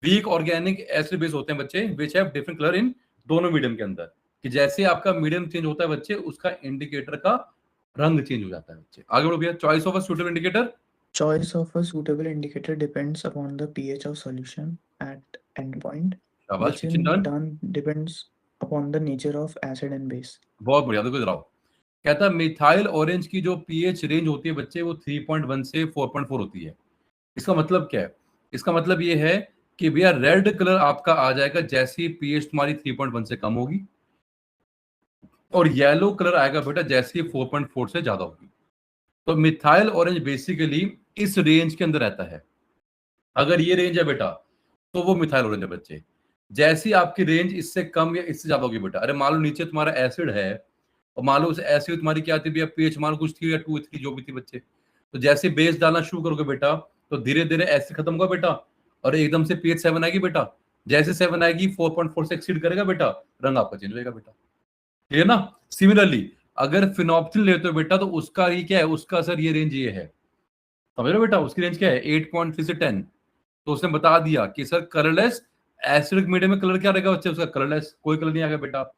वीक ऑर्गेनिक एसिड बेस होते हैं बच्चे, विच हैव डिफरेंट कलर इन दोनों medium के अंदर, कि जैसे आपका मीडियम चेंज होता है बच्चे, उसका इंडिकेटर का रंग चेंज हो जाता है बच्चे। आगे बढ़ो भैया, choice of a suitable indicator. Choice of a suitable indicator depends upon the pH of solution at endpoint, शाबाश, which kitchen in done, turn depends upon the nature of acid and base. बहुत बढ़िया। देखो इधर आओ, कहता है methyl orange की जो पीएच रेंज होती है बच्चे, वो 3.1 से 4.4 होती है। इसका मतलब क्या है? इसका मतलब ये है कि भैया रेड कलर आपका आ जाएगा जैसे ही पीएच तुम्हारी 3.1 से कम होगी, और येलो कलर आएगा बेटा जैसे ही 4.4 से ज्यादा होगी। तो मिथाइल ऑरेंज बेसिकली इस रेंज के अंदर रहता है। अगर ये रेंज है बेटा तो वो मिथाइल ऑरेंज है बच्चे। जैसी आपकी रेंज इससे कम या इससे ज्यादा होगी बेटा, अरे मान लो नीचे तुम्हारा एसिड है और मान लो उस एसिड तुम्हारी क्या थी भैया, पीएच मान लो कुछ थी या 2 थी जो भी थी बच्चे, तो जैसे बेस डालना शुरू करोगे बेटा तो धीरे धीरे एसिड खत्म होगा बेटा और एकदम से पीएच 7 आएगी बेटा। जैसे 7 आएगी 4.4 से एक्सीड करेगा बेटा, रंग आपका चेंज होगा बेटा, क्लियर ना। सिमिलरली अगर फिनोप्थिल लेते हो बेटा तो उसका ये क्या है, उसका असर ये रेंज ये है, समझ रहे हो बेटा, उसकी रेंज क्या है 8.3 से 10। तो उसने बता दिया कि सर कलरलेस एसिडिक मीडियम में कलर क्या रहेगा बच्चे, उसका कलरलेस, कोई कलर नहीं आएगा बेटा।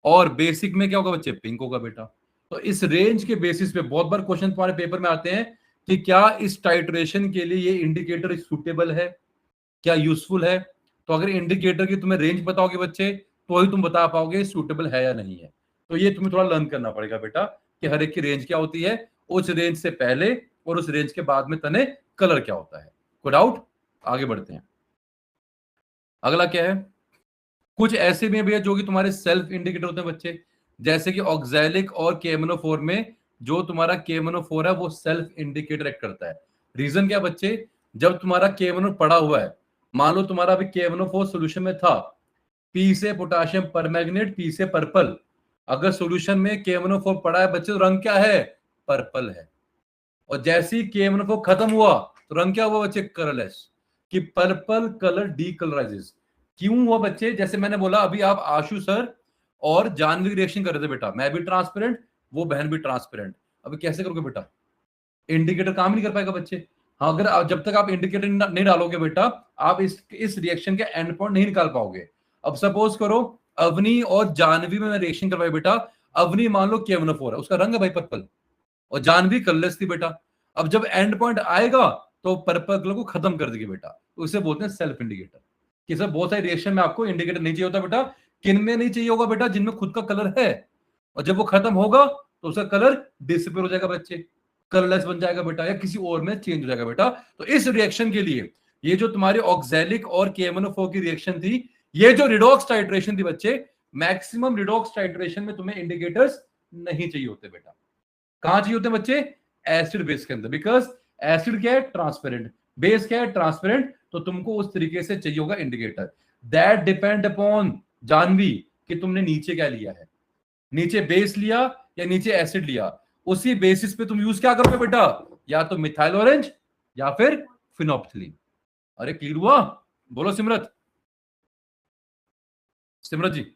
और बेसिक में क्या होगा बच्चे, पिंक होगा बेटा। तो इस रेंज के बेसिस पे बहुत बार क्वेश्चन तुम्हारे पेपर में आते हैं कि क्या इस टाइट्रेशन के लिए ये इंडिकेटर सुटेबल है, क्या यूजफुल है। तो अगर इंडिकेटर की तुम्हें रेंज बताओगे बच्चे तो ही तुम बता पाओगे सुटेबल है या नहीं है। तो ये तुम्हें थोड़ा लर्न करना पड़ेगा बेटा कि हर एक की रेंज क्या होती है, उस रेंज से पहले और उस रेंज के बाद में तने कलर क्या होता है। कोई डाउट? आगे बढ़ते हैं। अगला क्या है, कुछ ऐसे भी भैया जो कि तुम्हारे सेल्फ इंडिकेटर होते हैं बच्चे, जैसे कि ऑक्सैलिक और केमनोफोर में जो तुम्हारा केमनोफोर है वो सेल्फ इंडिकेटर एक्ट करता है। रीजन क्या बच्चे, जब तुम्हारा केमनो पड़ा हुआ है, मान लो तुम्हारा अभी केमनोफोर सोल्यूशन में था, पी से पोटाशियम परमैंगनेट, पी से पर्पल, अगर सोल्यूशन में केमनोफोर पड़ा है बच्चे तो रंग क्या है, पर्पल है। और जैसे ही केमनोफोर खत्म हुआ तो रंग क्या हुआ बच्चे, कलरलेस, कि पर्पल कलर डीकलराइजेस। क्यों हुआ बच्चे, जैसे मैंने बोला अभी आप आशु सर और जानवी रिएक्शन कर रहे थे बेटा, मैं भी ट्रांसपेरेंट वो बहन भी ट्रांसपेरेंट, अभी कैसे करोगे बेटा, इंडिकेटर काम नहीं कर पाएगा बच्चे। हाँ, अगर जब तक आप इंडिकेटर नहीं डालोगे बेटा आप इस रिएक्शन के एंड पॉइंट नहीं निकाल पाओगे। अब सपोज करो अवनी और जानवी में मैं रिएक्शन करवाई बेटा, अवनी मान लो केमनोफोर है, उसका रंग है भाई पर्पल, और जानवी कलरलेस थी बेटा। अब जब एंड पॉइंट आएगा तो पर्पल कलर को खत्म कर देगी बेटा, तो इसे बोलते हैं सेल्फ इंडिकेटर। कि सर बहुत सारे रिएक्शन में आपको इंडिकेटर नहीं चाहिए होता बेटा, किन में नहीं चाहिए होगा बेटा, जिनमें खुद का कलर है, और जब वो खत्म होगा तो उसका कलर डिसअपीयर हो जाएगा बच्चे, कलरलेस बन जाएगा बेटा, या किसी और में चेंज हो जाएगा बेटा। तो इस रिएक्शन के लिए ये जो तुम्हारी ऑक्सैलिक और केमनोफोर की रिएक्शन थी, ये जो रिडॉक्स टाइट्रेशन थी बच्चे, मैक्सिमम रिडॉक्स टाइट्रेशन में तुम्हें इंडिकेटर्स नहीं चाहिए होते बेटा। कहां चाहिए होते हैं बच्चे, एसिड बेस के अंदर, बिकॉज एसिड क्या है, ट्रांसपेरेंट, बेस क्या है, ट्रांसपेरेंट, तो तुमको उस तरीके से चाहिए होगा indicator. That depend upon Janvi कि तुमने नीचे क्या लिया है, नीचे बेस लिया या नीचे एसिड लिया, उसी बेसिस पे तुम यूज क्या करोगे बेटा, या तो मिथाइल ऑरेंज या फिर फिनोप्थिलीन। अरे क्लियर हुआ, बोलो सिमरत, सिमरत जी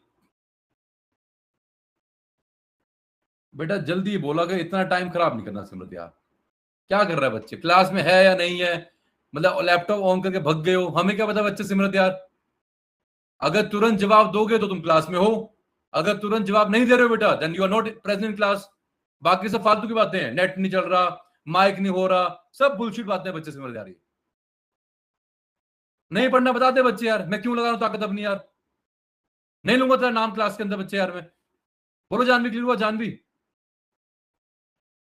बेटा जल्दी बोला कि इतना टाइम खराब नहीं करना सिमरत यार। क्या कर रहा है बच्चे, क्लास में है या नहीं है, मतलब लैपटॉप ऑन करके भग गए हो, हमें क्या पता बच्चे। सिमरत यार अगर तुरंत जवाब दोगे तो तुम क्लास में हो, अगर तुरंत जवाब नहीं दे रहे हो बेटा then you are not present in class. बाकी सब फालतू की बातें हैं, नेट नहीं चल रहा, माइक नहीं हो रहा, सब बुलशिट बातें बच्चे सिमरत यार। नहीं पढ़ना बता दे बच्चे यार, मैं क्यों लगा रहा हूं ताकत अपनी यार, नहीं लूंगा तेरा नाम क्लास के अंदर बच्चे यार। मैं बोलो जानवी, क्लियर हुआ जानवी,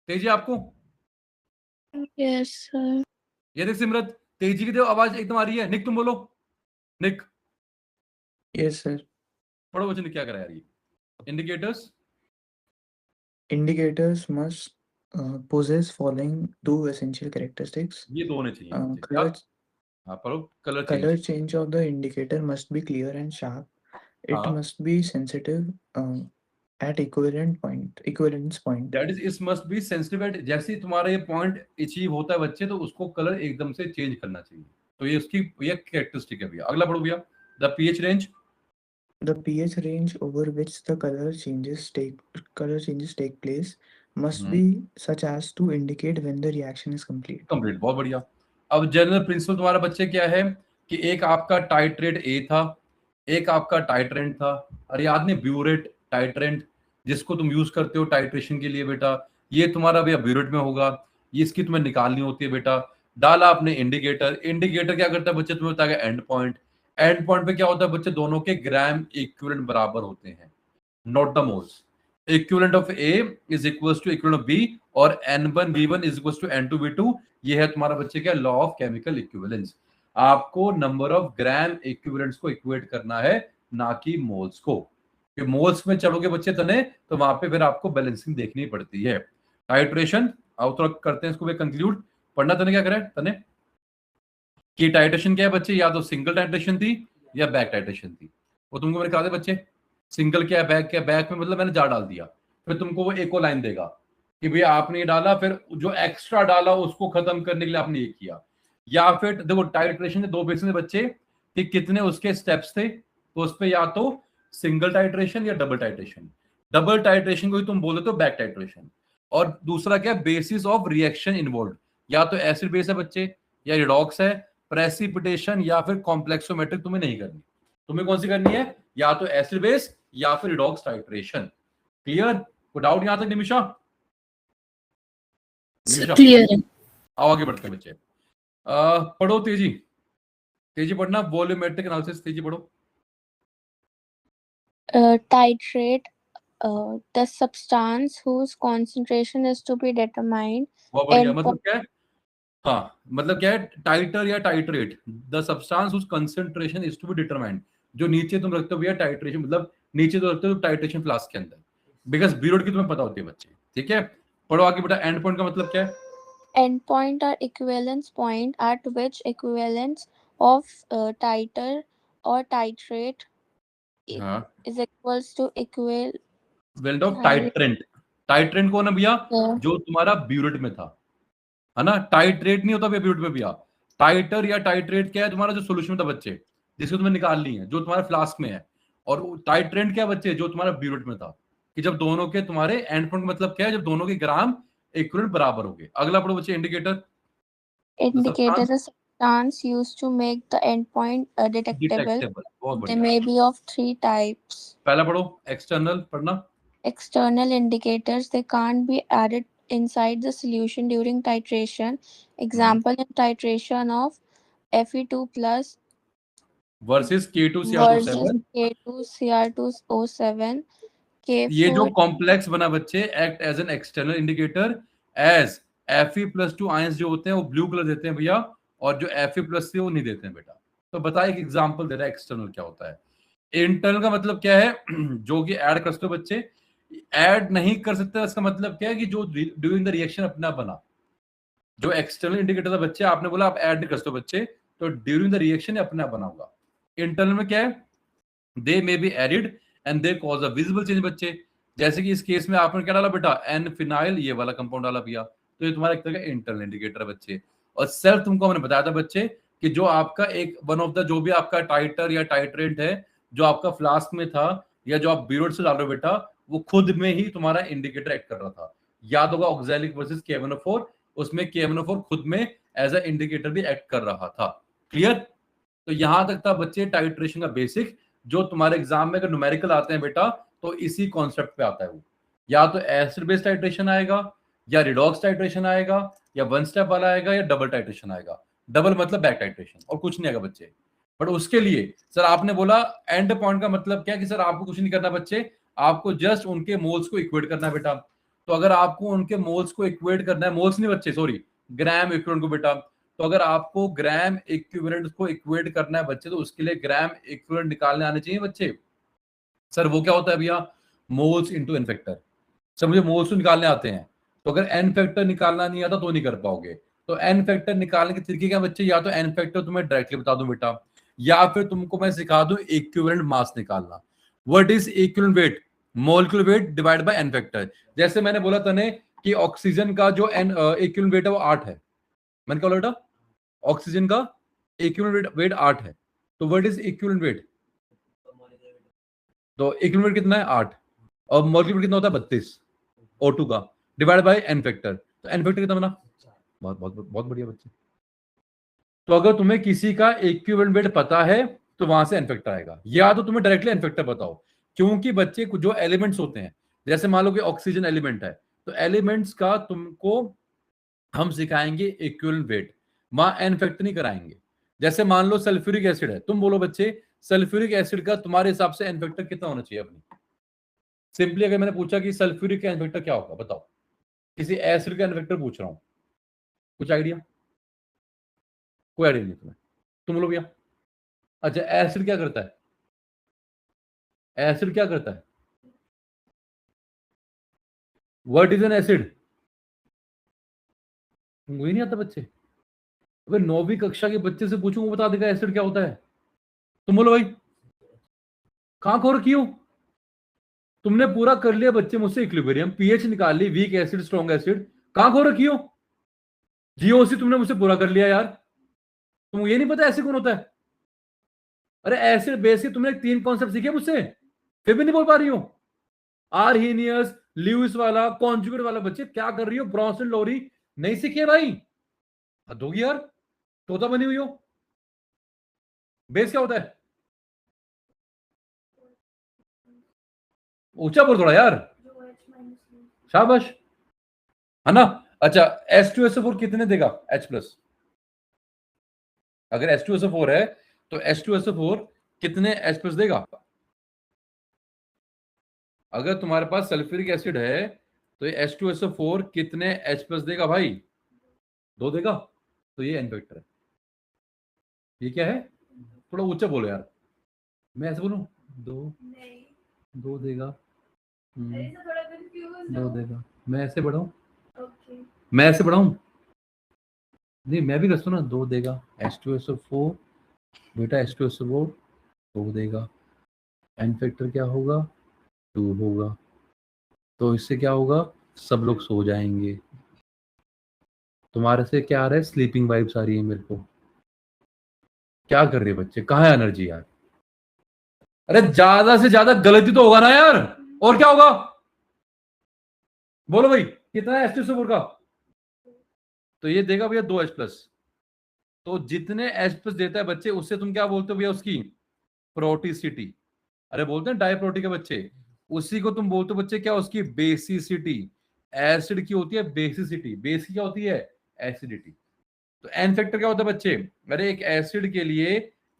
तेजी आपको? Yes, sir. ये देख सिमरत, तेजी की तो आवाज एकदम आ रही है। निक तुम बोलो, निक Yes, sir. पढ़ो बच्चे ने क्या करा यार। ये indicators, Indicators must possess following two essential characteristics. ये दो होने चाहिए बच्चे। क्या? Color हाँ पढ़ो, colour color change. change of the indicator must be clear and sharp. It हाँ, must be sensitive at equivalence point. That is it must be sensitive at, जैसे ही तुम्हारा ये पॉइंट अचीव होता है बच्चे तो उसको कलर एकदम से चेंज करना चाहिए। तो ये उसकी ये कैरेक्टरिस्टिक है भैया। अगला पढ़ो भैया, the pH range. The pH range over which the color changes take place must be such as to indicate when the reaction is complete. Complete, बहुत बढ़िया। अब जनरल प्रिंसिपल तुम्हारा बच्चे क्या है कि एक आपका टाइट्रेट ए था, एक आपका टाइट्रेंट था, और याद नहीं ब्यूरेट टाइट्रेंट जिसको तुम यूज करते हो टाइट्रेशन के लिए बेटा, ये तुम्हारा भैया ब्यूरेट में होगा, ये इसकी तुम्हें निकालनी होती है बेटा। डाला आपने इंडिकेटर, इंडिकेटर क्या करता है बच्चे, तुम्हें बताएगा एंड पॉइंट। एंड पॉइंट पे क्या होता है बच्चे, दोनों के ग्राम इक्विवेलेंट बराबर होते हैं, not the moles. Equivalent of a is equals to equivalent of b, और n1 v1 is equals to n2 v2। ये है तुम्हारा बच्चे क्या, लॉ ऑफ केमिकल इक्विवेलेंस। आपको नंबर ऑफ ग्राम इक्विवेलेंट्स को इक्वेट करना है, ना कि मोल्स को। कि मोल्स में चलोगे बच्चे तने, तो वहां पे फिर आपको बैलेंसिंग देखनी पड़ती है। टाइट्रेशन अब तो करते हैं इसको भी कंक्लूड। पढ़ना तने क्या करे तने कि टाइट्रेशन क्या है बच्चे, या तो सिंगल टाइट्रेशन थी या बैक टाइट्रेशन थी। वो तुमको मैंने कहा था बच्चे, सिंगल क्या है बैक क्या है। बैक में मतलब मैंने जार डाल दिया, फिर तुमको वो एको लाइन देगा कि भैया आपने ये डाला, फिर जो एक्स्ट्रा डाला उसको खत्म करने के लिए आपने ये किया। या फिर देखो टाइट्रेशन के दो बेसिस है बच्चे कि कितने उसके स्टेप्स थे, तो उस पे या तो सिंगल टाइट्रेशन या डबल टाइट्रेशन। डबल टाइट्रेशन को ही तुम बोल देते हो बैक टाइट्रेशन। और दूसरा क्या, बेसिस ऑफ रिएक्शन इन्वॉल्व, या तो एसिड बेस है बच्चे, या रिडॉक्स है, प्रेसिपिटेशन, या फिर कॉम्प्लेक्सोमेट्रिक तुम्हें नहीं करनी। तुम्हें कौन सी करनी है, या तो एसिड बेस या फिर रिडॉक्स टाइट्रेशन। क्लियर? कोई डाउट यहां तक निमिषा? क्लियर है। आओ आगे बढ़ते हैं बच्चे। पढ़ो तेजी, तेजी पढ़ना, वॉल्यूमेट्रिक एनालिसिस तेजी पढ़ो। Titrate the substance whose concentration is to be determined. बहुत बढ़िया, and मतलब क्या है, हाँ मतलब क्या है, टाइटर या titrate, the substance whose concentration is to be determined. जो नीचे तुम रखते हो भैया टाइट्रेशन, मतलब नीचे तो रखते हो टाइट्रेशन फ्लास्क के अंदर, बिकॉज बीरोड की तुम्हें पता होती है बच्चे। ठीक है, पढ़ो आगे बेटा। एंड पॉइंट का मतलब क्या है? Endpoint are equivalence point at which equivalence of titer or titrate हाँ, is equals to weld of titrant. Titrant कौन है भैया, Yeah. जो तुम्हारा ब्यूरेट में था, है ना। टाइट्रेट नहीं होता भैया ब्यूरेट में भैया। टाइटर या टाइट्रेट क्या है, तुम्हारा जो सोल्यूशन था बच्चे, जिसको तुम्हें निकालनी है, जो तुम्हारे फ्लास्क में है। और टाइट्रेंट क्या बच्चे, जो तुम्हारा ब्यूरेट में था। कि जब दोनों के तुम्हारे एंड पॉइंट मतलब क्या है, जब दोनों के ग्राम इक्विवेलेंट बराबर हो गए। अगला पढ़ो बच्चे, indicator. Indicator the substance used to make the endpoint detectable. Detectable, बहुत They बढ़िया। may be of three types. पहला पढ़ो एक्सटर्नल, पढ़ना। External indicators, they can't be added inside the solution during titration. Example in titration of Fe2 plus versus K2 versus CR2 K2 Cr2O7 ये जो K4 complex बना बच्चे, act as an external indicator, as Fe+2 ions जो होते हैं वो blue colour देते हैं भैया, और जो Fe+ से वो नहीं देते हैं बेटा। तो बताइए एक एग्जांपल दे रहा है एक्सटर्नल क्या होता है। इंटरनल का मतलब क्या है, जो कि ऐड कर सकते हो बच्चे। ऐड नहीं कर सकते इसका मतलब क्या है कि जो ड्यूरिंग द रिएक्शन अपना बना। जो एक्सटर्नल इंडिकेटर था बच्चे, आपने बोला आप ऐड नहीं कर सकते बच्चे, तो ड्यूरिंग द रिएक्शन अपना बना होगा। इंटरनल में क्या है, they may be added and they cause a visible change बच्चे। जैसे कि इस केस में आपने क्या डाला बेटा, एन फिनाइल, ये वाला कंपाउंड डाला भैया, तो ये तुम्हारा एक तरह का इंटरनल इंडिकेटर है बच्चे। और सेल्फ तुमको मैंने बताया था बच्चे कि जो आपका एक वन ऑफ द जो भी आपका टाइटर या टाइट्रेंट है, जो आपका फ्लास्क में था या जो आप बीरोड से डाल रहे हो बेटा, वो खुद में ही तुम्हारा इंडिकेटर एक्ट कर रहा था। याद होगा ऑक्सैलिक वर्सेस KMnO4, उसमें KMnO4 खुद में एज अ इंडिकेटर भी एक्ट कर रहा था। क्लियर? तो यहां तक था बच्चे टाइट्रेशन का बेसिक, जो तुम्हारे एग्जाम में अगर न्यूमेरिकल आते हैं बेटा, तो इसी कॉन्सेप्ट पे आता है वो। या तो एसिड बेस टाइट्रेशन आएगा, या रिडॉक्स टाइट्रेशन आएगा, या वन स्टेप वाला आएगा, या डबल टाइट्रेशन आएगा। डबल मतलब बैक टाइट्रेशन, और कुछ नहीं आएगा बच्चे। बट उसके लिए सर आपने बोला एंड पॉइंट का मतलब क्या, कि सर आपको कुछ नहीं करना बच्चे, आपको जस्ट उनके मोल्स को इक्वेट करना है बेटा। तो अगर आपको उनके मोल्स को इक्वेट करना है, मोल्स नहीं बच्चे सॉरी, ग्राम इक्विवेलेंट को बेटा, तो अगर आपको ग्राम इक्विवेलेंट को इक्वेट करना है बच्चे, तो उसके लिए ग्राम इक्विवेलेंट निकालने आने चाहिए बच्चे। सर वो क्या होता है भैया, moles into N factor. Sir मुझे मोल्स तो निकालने आते हैं, तो अगर एन फैक्टर निकालना नहीं आता तो नहीं कर पाओगे। तो एन फैक्टर निकालने के तरीके क्या बच्चे, या तो एन फैक्टर तुम्हें डायरेक्टली बता दूं बेटा, या फिर तुमको मैं सिखा दूं इक्विवेलेंट मास निकालना। What is equivalent weight, molecular weight divide by N factor. जैसे मैंने बोला तने कि ऑक्सीजन का जो एन इक्विवेलेंट वेट है वो 8 है। मैंने क्या बोला बेटा, ऑक्सीजन का इक्विवेलेंट वेट 8 है। तो व्हाट इज इक्विवेलेंट वेट, तो इक्विवेलेंट कितना है 8 और मोलिकुलर कितना होता है 32 O2 का डिवाइड बाय n फैक्टर, तो n फैक्टर कितना बना? बहुत बहुत बहुत बढ़िया बच्चे। तो अगर तुम्हें किसी का इक्विवेलेंट वेट पता है तो वहां से n फैक्टर आएगा, या तो तुम्हें डायरेक्टली n फैक्टर बताओ, क्योंकि बच्चे जो एलिमेंट्स होते हैं, जैसे मान लो कि ऑक्सीजन एलिमेंट है, तो एलिमेंट्स का तुमको हम सिखाएंगे इक्विवेलेंट वेट, वहां n फैक्टर नहीं कराएंगे। जैसे मान लो सल्फ्यूरिक एसिड है, तुम बोलो बच्चे सल्फ्यूरिक एसिड का तुम्हारे हिसाब से n फैक्टर कितना होना चाहिए अपनी? सिंपली अगर मैंने पूछा कि सल्फ्यूरिक का n फैक्टर क्या होगा बताओ, किसी एसिड का n फैक्टर पूछ रहा हूं, कुछ आइडिया? कोई आइडिया नहीं तुम्हें? तुम बोलो भैया। अच्छा एसिड क्या करता है? एसिड क्या करता है? What is an acid? मुझे नहीं आता बच्चे। अगर 9वीं कक्षा के बच्चे से पूछूं वो बता देगा एसिड क्या होता है। तुम बोलो भाई, कहां खो रखी हो? तुमने पूरा कर लिया बच्चे मुझसे इक्विलिब्रियम, पीएच निकाल ली, वीक एसिड स्ट्रॉन्ग एसिड, कहां खो रखी हो? जीओसी तुमने मुझसे पूरा कर लिया यार, तुमको ये नहीं पता एसिड कौन होता है? अरे एसिड बेसिक तुमने 3 कॉन्सेप्ट सीखे मुझसे, फिर भी नहीं बोल पा रही हो। आर्हेनियस, ल्यूइस वाला, कॉन्जुगेट वाला, बच्चे क्या कर रही हो? ब्रॉन्सन लोरी नहीं सीखे भाई, हद होगी यार, तोता बनी हुई हो। बेस क्या होता है? ऊंचा बोल थोड़ा यार, शाबाश, है ना। अच्छा H2SO4 कितने देगा H+? अगर H2SO4 है तो H2SO4 कितने H+ देगा? अगर तुम्हारे पास सल्फ्यूरिक एसिड है तो ये H2SO4 कितने H+ देगा भाई? 2 देगा, तो ये n फैक्टर है। ये क्या है? थोड़ा ऊंचा बोलो यार, मैं ऐसे बोलूं 2 देगा, 2 देगा, मैं ऐसे बढ़ाऊं, मैं ऐसे बढ़ाऊं, नहीं मैं भी कर सकता हूं ना, 2 देगा H2SO4 बेटा, H2SO4 2 देगा, n फैक्टर क्या होगा? 2 होगा, तो इससे क्या होगा? सब लोग सो जाएंगे। तुम्हारे से क्या आ रहा है? स्लीपिंग वाइब्स आ रही है मेरे को। क्या कर रहे हैं बच्चे, कहाँ है एनर्जी यार? अरे ज्यादा से ज्यादा गलती तो होगा ना यार, और क्या होगा? बोलो भाई कितना है H2SO4 का? तो ये देगा भैया 2 H+। तो जितने H+ देता है बच्चे, उससे तुम क्या बोलते हो भैया? उसकी प्रोटिसिटी। अरे बोलते हैं डाइप्रोटी के बच्चे, उसी को तुम बोलते हो बच्चे क्या? उसकी बेसिसिटी। एसिड की होती है बेसिसिटी, बेस की क्या होती है? एसिडिटी। तो एन फैक्टर क्या होता है बच्चे? अरे एक एसिड के लिए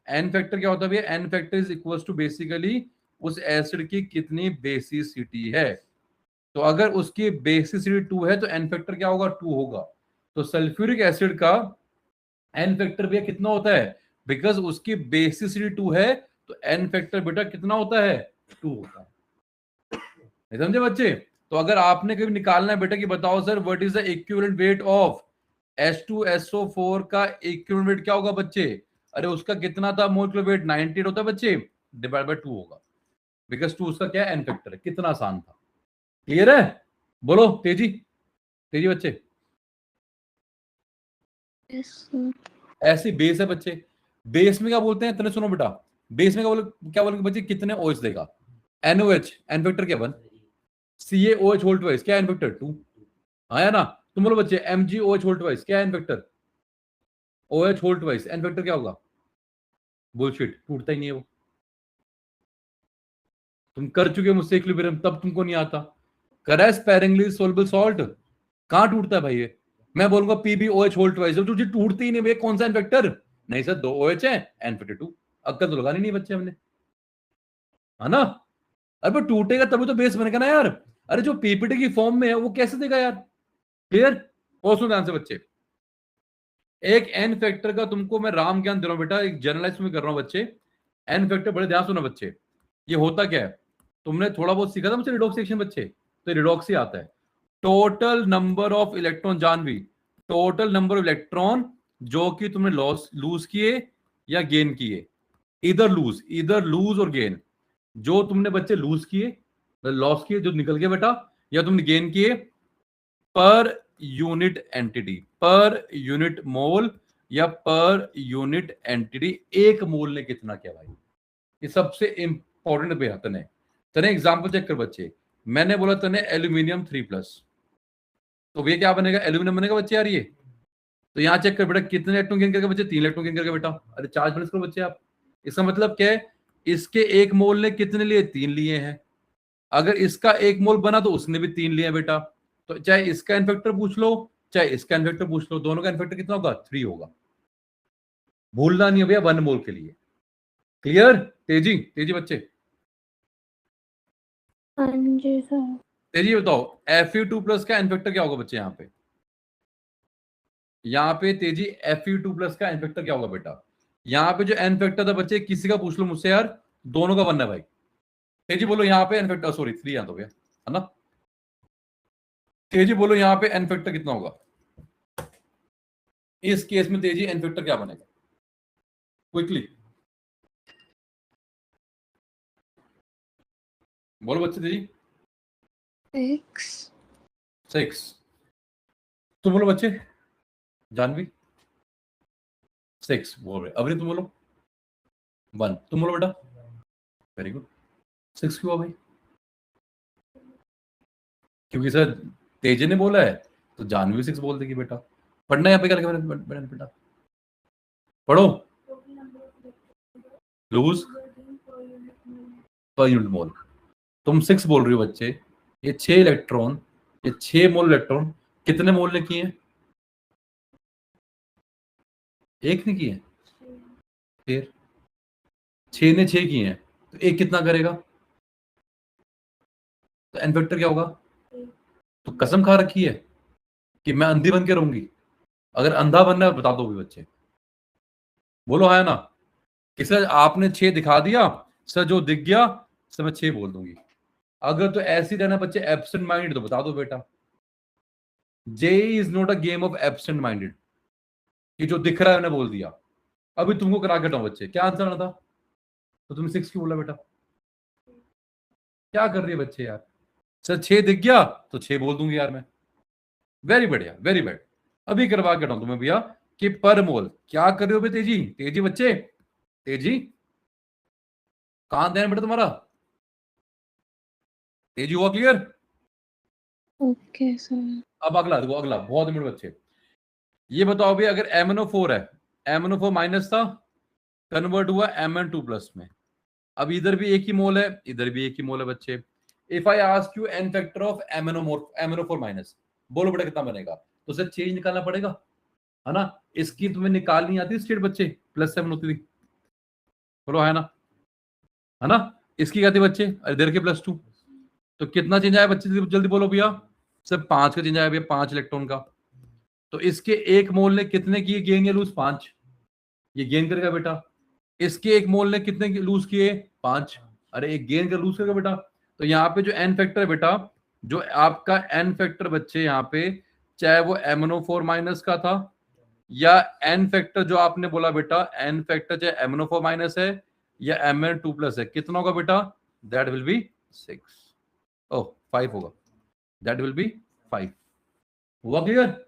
एन फैक्टर क्या होता है भैया? N factor is equal to basically उस एसिड की कितनी बेसिसिटी है। तो अगर उसकी बेसिसिटी 2 है तो एन फैक्टर क्या होगा? 2 होगा। तो सल्फ्यूरिक एसिड का एन फैक्टर भैया कितना होता है? बिकॉज उसकी बेसिसिटी 2 है, तो एन फैक्टर बेटा कितना होता है? 2 होता है। समझे बच्चे? तो अगर आपने कभी निकालना है बेटा कि बताओ sir what is the equivalent weight of H2SO4 का इक्विवेलेंट वेट क्या होगा बच्चे? अरे उसका कितना था मोलिकुलर वेट? 98 होता है बच्चे, डिवाइड बाय 2 होगा, बिकॉज 2 उसका क्या है? एन फैक्टर है। कितना आसान था, क्लियर है? बोलो तेजी, तेजी बच्चे। Yes, sir. ऐसी बेस है बच्चे, बेस में क्या बोलते हैं? तने सुनो बेटा, बेस में क्या बोलोगे बच्चे? कितने OH देगा? NOH, एन फैक्टर क्या 1, CaOH होल ट्वाइस क्या? एन फैक्टर 2, आया ना? तुम बोलो बच्चे MgOH होल ट्वाइस क्या? N factor OH whole twice, n factor क्या होगा? बुलशिट, टूटता ही नहीं है वो। तुम कर चुके हो मुझसे इक्विलिब्रियम, तब तुमको नहीं आता। करा स्पेरिंगली सोल्युबल सॉल्ट, कहां टूटता है भाई ये? मैं बोलूंगा PbOH होल ट्वाइस, जब तुझे टूटती ही नहीं भैया, कौन सा एन फैक्टर? नहीं सर 2 OH है, एन फैक्टर 2। अक्कल तो लगानी नहीं बच्चे हमने, है ना? अरे टूटेगा तभी तो बेस बनेगा ना यार। अरे जो पीपीटी की फॉर्म में है वो कैसे देगा यार? क्लियर? और सुन ध्यान से बच्चे, एक एन फैक्टर का तुमको मैं राम ज्ञान दे रहा हूं बेटा, एक जनरलाइज में कर रहा हूं बच्चे। एन फैक्टर बड़े ध्यान सुनो बच्चे, ये होता क्या है? तुमने थोड़ा बहुत सीखा था मुझसे रिडॉक्स रिएक्शन बच्चे, तो रिडॉक्स ही आता है। Total number of electron, Janvi, total number of electron जो कि तुमने लूज किए या गेन किए, इधर लूज और गेन। जो तुमने बच्चे लूज किए, लॉस किए, जो निकल गए बेटा, या तुमने गेन किए, per unit entity, per unit mole या पर यूनिट एंटिटी, एक मोल ने कितना किया भाई? ये सबसे इंपॉर्टेंट बेहतर है। तने एग्जाम्पल चेक कर बच्चे, मैंने बोला तने एल्यूमिनियम 3+, तो ये क्या बनेगा, एल्यूमिनियम बनेगा बच्चे यार ये। तो यहाँ चेक कर बेटा कितने इलेक्ट्रॉन गेन करके बच्चे, 3 इलेक्ट्रॉन गेन करके बेटा। अरे चार्ज बैलेंस करो बच्चे आप। इसका मतलब क्या है, इसके एक मोल ने कितने लिए, 3 लिए हैं। अगर इसका एक मोल बना तो उसने भी 3 लिए बेटा। तो चाहे इसका एन फैक्टर पूछ लो चाहे इसका एन फैक्टर पूछ लो, दोनों का एन फैक्टर कितना होगा, 3 होगा। भूलना नहीं है भैया 1 मोल के लिए। क्लियर? तेजी तेजी बच्चे, हाँ जी सर। तेजी बताओ Fe2+ का एन फैक्टर क्या होगा बच्चे यहाँ पे, यहाँ पे तेजी Fe2+ का एन फैक्टर क्या होगा बेटा। यहाँ पे जो एन फैक्टर था बच्चे, किसी का पूछ लो मुझसे यार, दोनों का 1 है भाई। तेजी बोलो यहाँ पे एन फैक्टर, सॉरी 3 यहाँ तो भैया है ना। तेजी बोलो यहाँ पे एन फैक्टर कितना होगा इस केस में, तेजी एन फैक्टर क्या बनेगा क्विकली बोलो बच्चे, तेजी 6। तुम बोलो बच्चे, जानवी 6 बोल रहे, अभी तुम बोलो 1, तुम बोलो बेटा, वेरी गुड। 6 क्यों भाई, क्योंकि सर तेजी ने बोला है तो जानवी 6 बोल देगी बेटा। पढ़ना यहाँ पे क्या लिखा बेटा, पढ़ो। लूज पर यूनिट मोल, तुम 6 बोल रही हो बच्चे। ये 6 इलेक्ट्रॉन, ये 6 मोल इलेक्ट्रॉन कितने मोल ने किए, एक ने किए, फिर 6 ने 6 किए हैं, तो एक कितना करेगा, तो एन फैक्टर क्या होगा। तो कसम खा रखी है कि मैं अंधी बन के रहूंगी, अगर अंधा बनना है बता दो भी बच्चे, बोलो है ना कि सर आपने 6 दिखा दिया, सर जो दिख गया सर मैं 6 बोल दूंगी। अगर तो ऐसी रहना बच्चे एब्सेंट माइंडेड, तो बता दो बेटा, J is not a game of absent minded कि जो दिख रहा है मैंने बोल दिया। अभी तुमको करा के हटाऊं बच्चे, क्या आंसर आना था, तो तुमने 6 क्यों बोला बेटा, क्या कर रही है बच्चे यार। सर 6 दिख गया तो 6 बोल दूंगी यार मैं, वेरी बढ़िया वेरी बैड। अभी करवा के हटाऊं तुम्हें भैया कि पर मोल क्या कर रहे हो बे तेजी, तेजी बच्चे, तेजी कहां ध्यान बेटा तुम्हारा, तेजी हुआ क्लियर। Okay sir. अब अगला देखो, अगला बहुत इंपॉर्टेंट बच्चे, ये बताओ भी अगर MnO4 है, MnO4 माइनस था, कन्वर्ट हुआ Mn2+ में। अब इधर भी एक ही मोल है, इधर भी एक ही मोल है बच्चे। If I ask you n factor of MnO4 minus, बोलो बेटा कितना बनेगा, तो सर चेंज निकालना पड़ेगा है ना। इसकी तुम्हें निकालनी आती स्टेट बच्चे, +7 होती थी, बोलो है ना। इसकी क्या थी बच्चे, इधर के +2, तो कितना चेंज आया बच्चे, जल्दी बोलो भैया। सर 5 का चेंज आया भैया, 5 इलेक्ट्रॉन का। तो इसके एक मोल ने कितने किए गेन या लूज, 5, ये गेन करेगा बेटा। इसके एक मोल ने कितने लूज किए, 5, अरे एक गेन का लूज करेगा बेटा। तो यहाँ पे जो एन फैक्टर है बेटा, जो आपका एन फैक्टर बच्चे यहाँ पे, चाहे वो MnO4 माइनस का था या एन फैक्टर जो आपने बोला बेटा, एन फैक्टर चाहे MnO4 माइनस है या Mn2+ है, कितना होगा बेटा, दैट विल बी 6, ओह 5 होगा, दैट विल बी 5। हुआ क्लियर?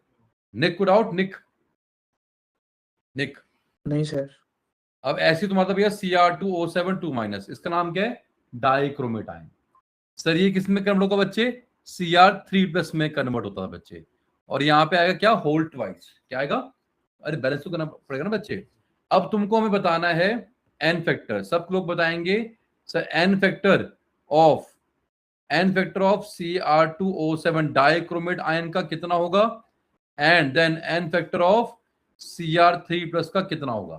निक पुट आउट, निक नहीं सर। अब ऐसी तुम्हारा भैया Cr2O7 2-, इसका नाम क्या है, डाइक्रोमेट आयन। सर ये किस में कन्वर्ट होगा बच्चे, Cr3+ में कन्वर्ट होता है बच्चे। और यहाँ पे आएगा क्या, होल्ट वाइज, क्या आएगा, अरे बैलेंस तो करना पड़ेगा ना बच्चे। अब तुमको हमें बताना है एन फैक्टर, सब लोग बताएंगे sir n factor of Cr2O7 dichromate ion का कितना होगा, and then n factor of Cr3+ का कितना होगा।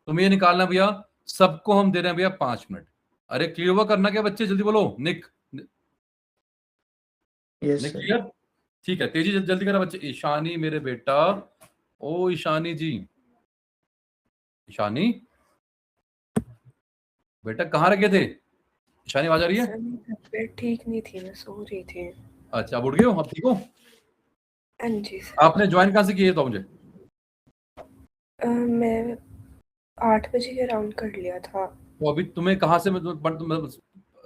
तुम्हें ये निकालना भैया, सबको हम दे रहे हैं भैया 5 मिनट। अरे क्लियर हुआ करना क्या बच्चे, जल्दी बोलो। निक यस निक सर। क्लियर, ठीक है तेजी जल्दी करा बच्चे। ईशानी मेरे बेटा, ओ ईशानी जी, ईशानी बेटा कहाँ रखे थे, ईशानी आवाज आ रही है। तबीयत ठीक नहीं थी, मैं सो रही थी। अच्छा अब उठ गए हो, अब ठीक हो। हाँ जी सर। आपने ज्वाइन कहाँ से किए तो मुझे, मैं 8 बजे के अराउंड कर लिया था। तो अभी तुम्हें कहाँ से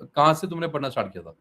कहाँ से तुमने पढ़ना स्टार्ट किया था।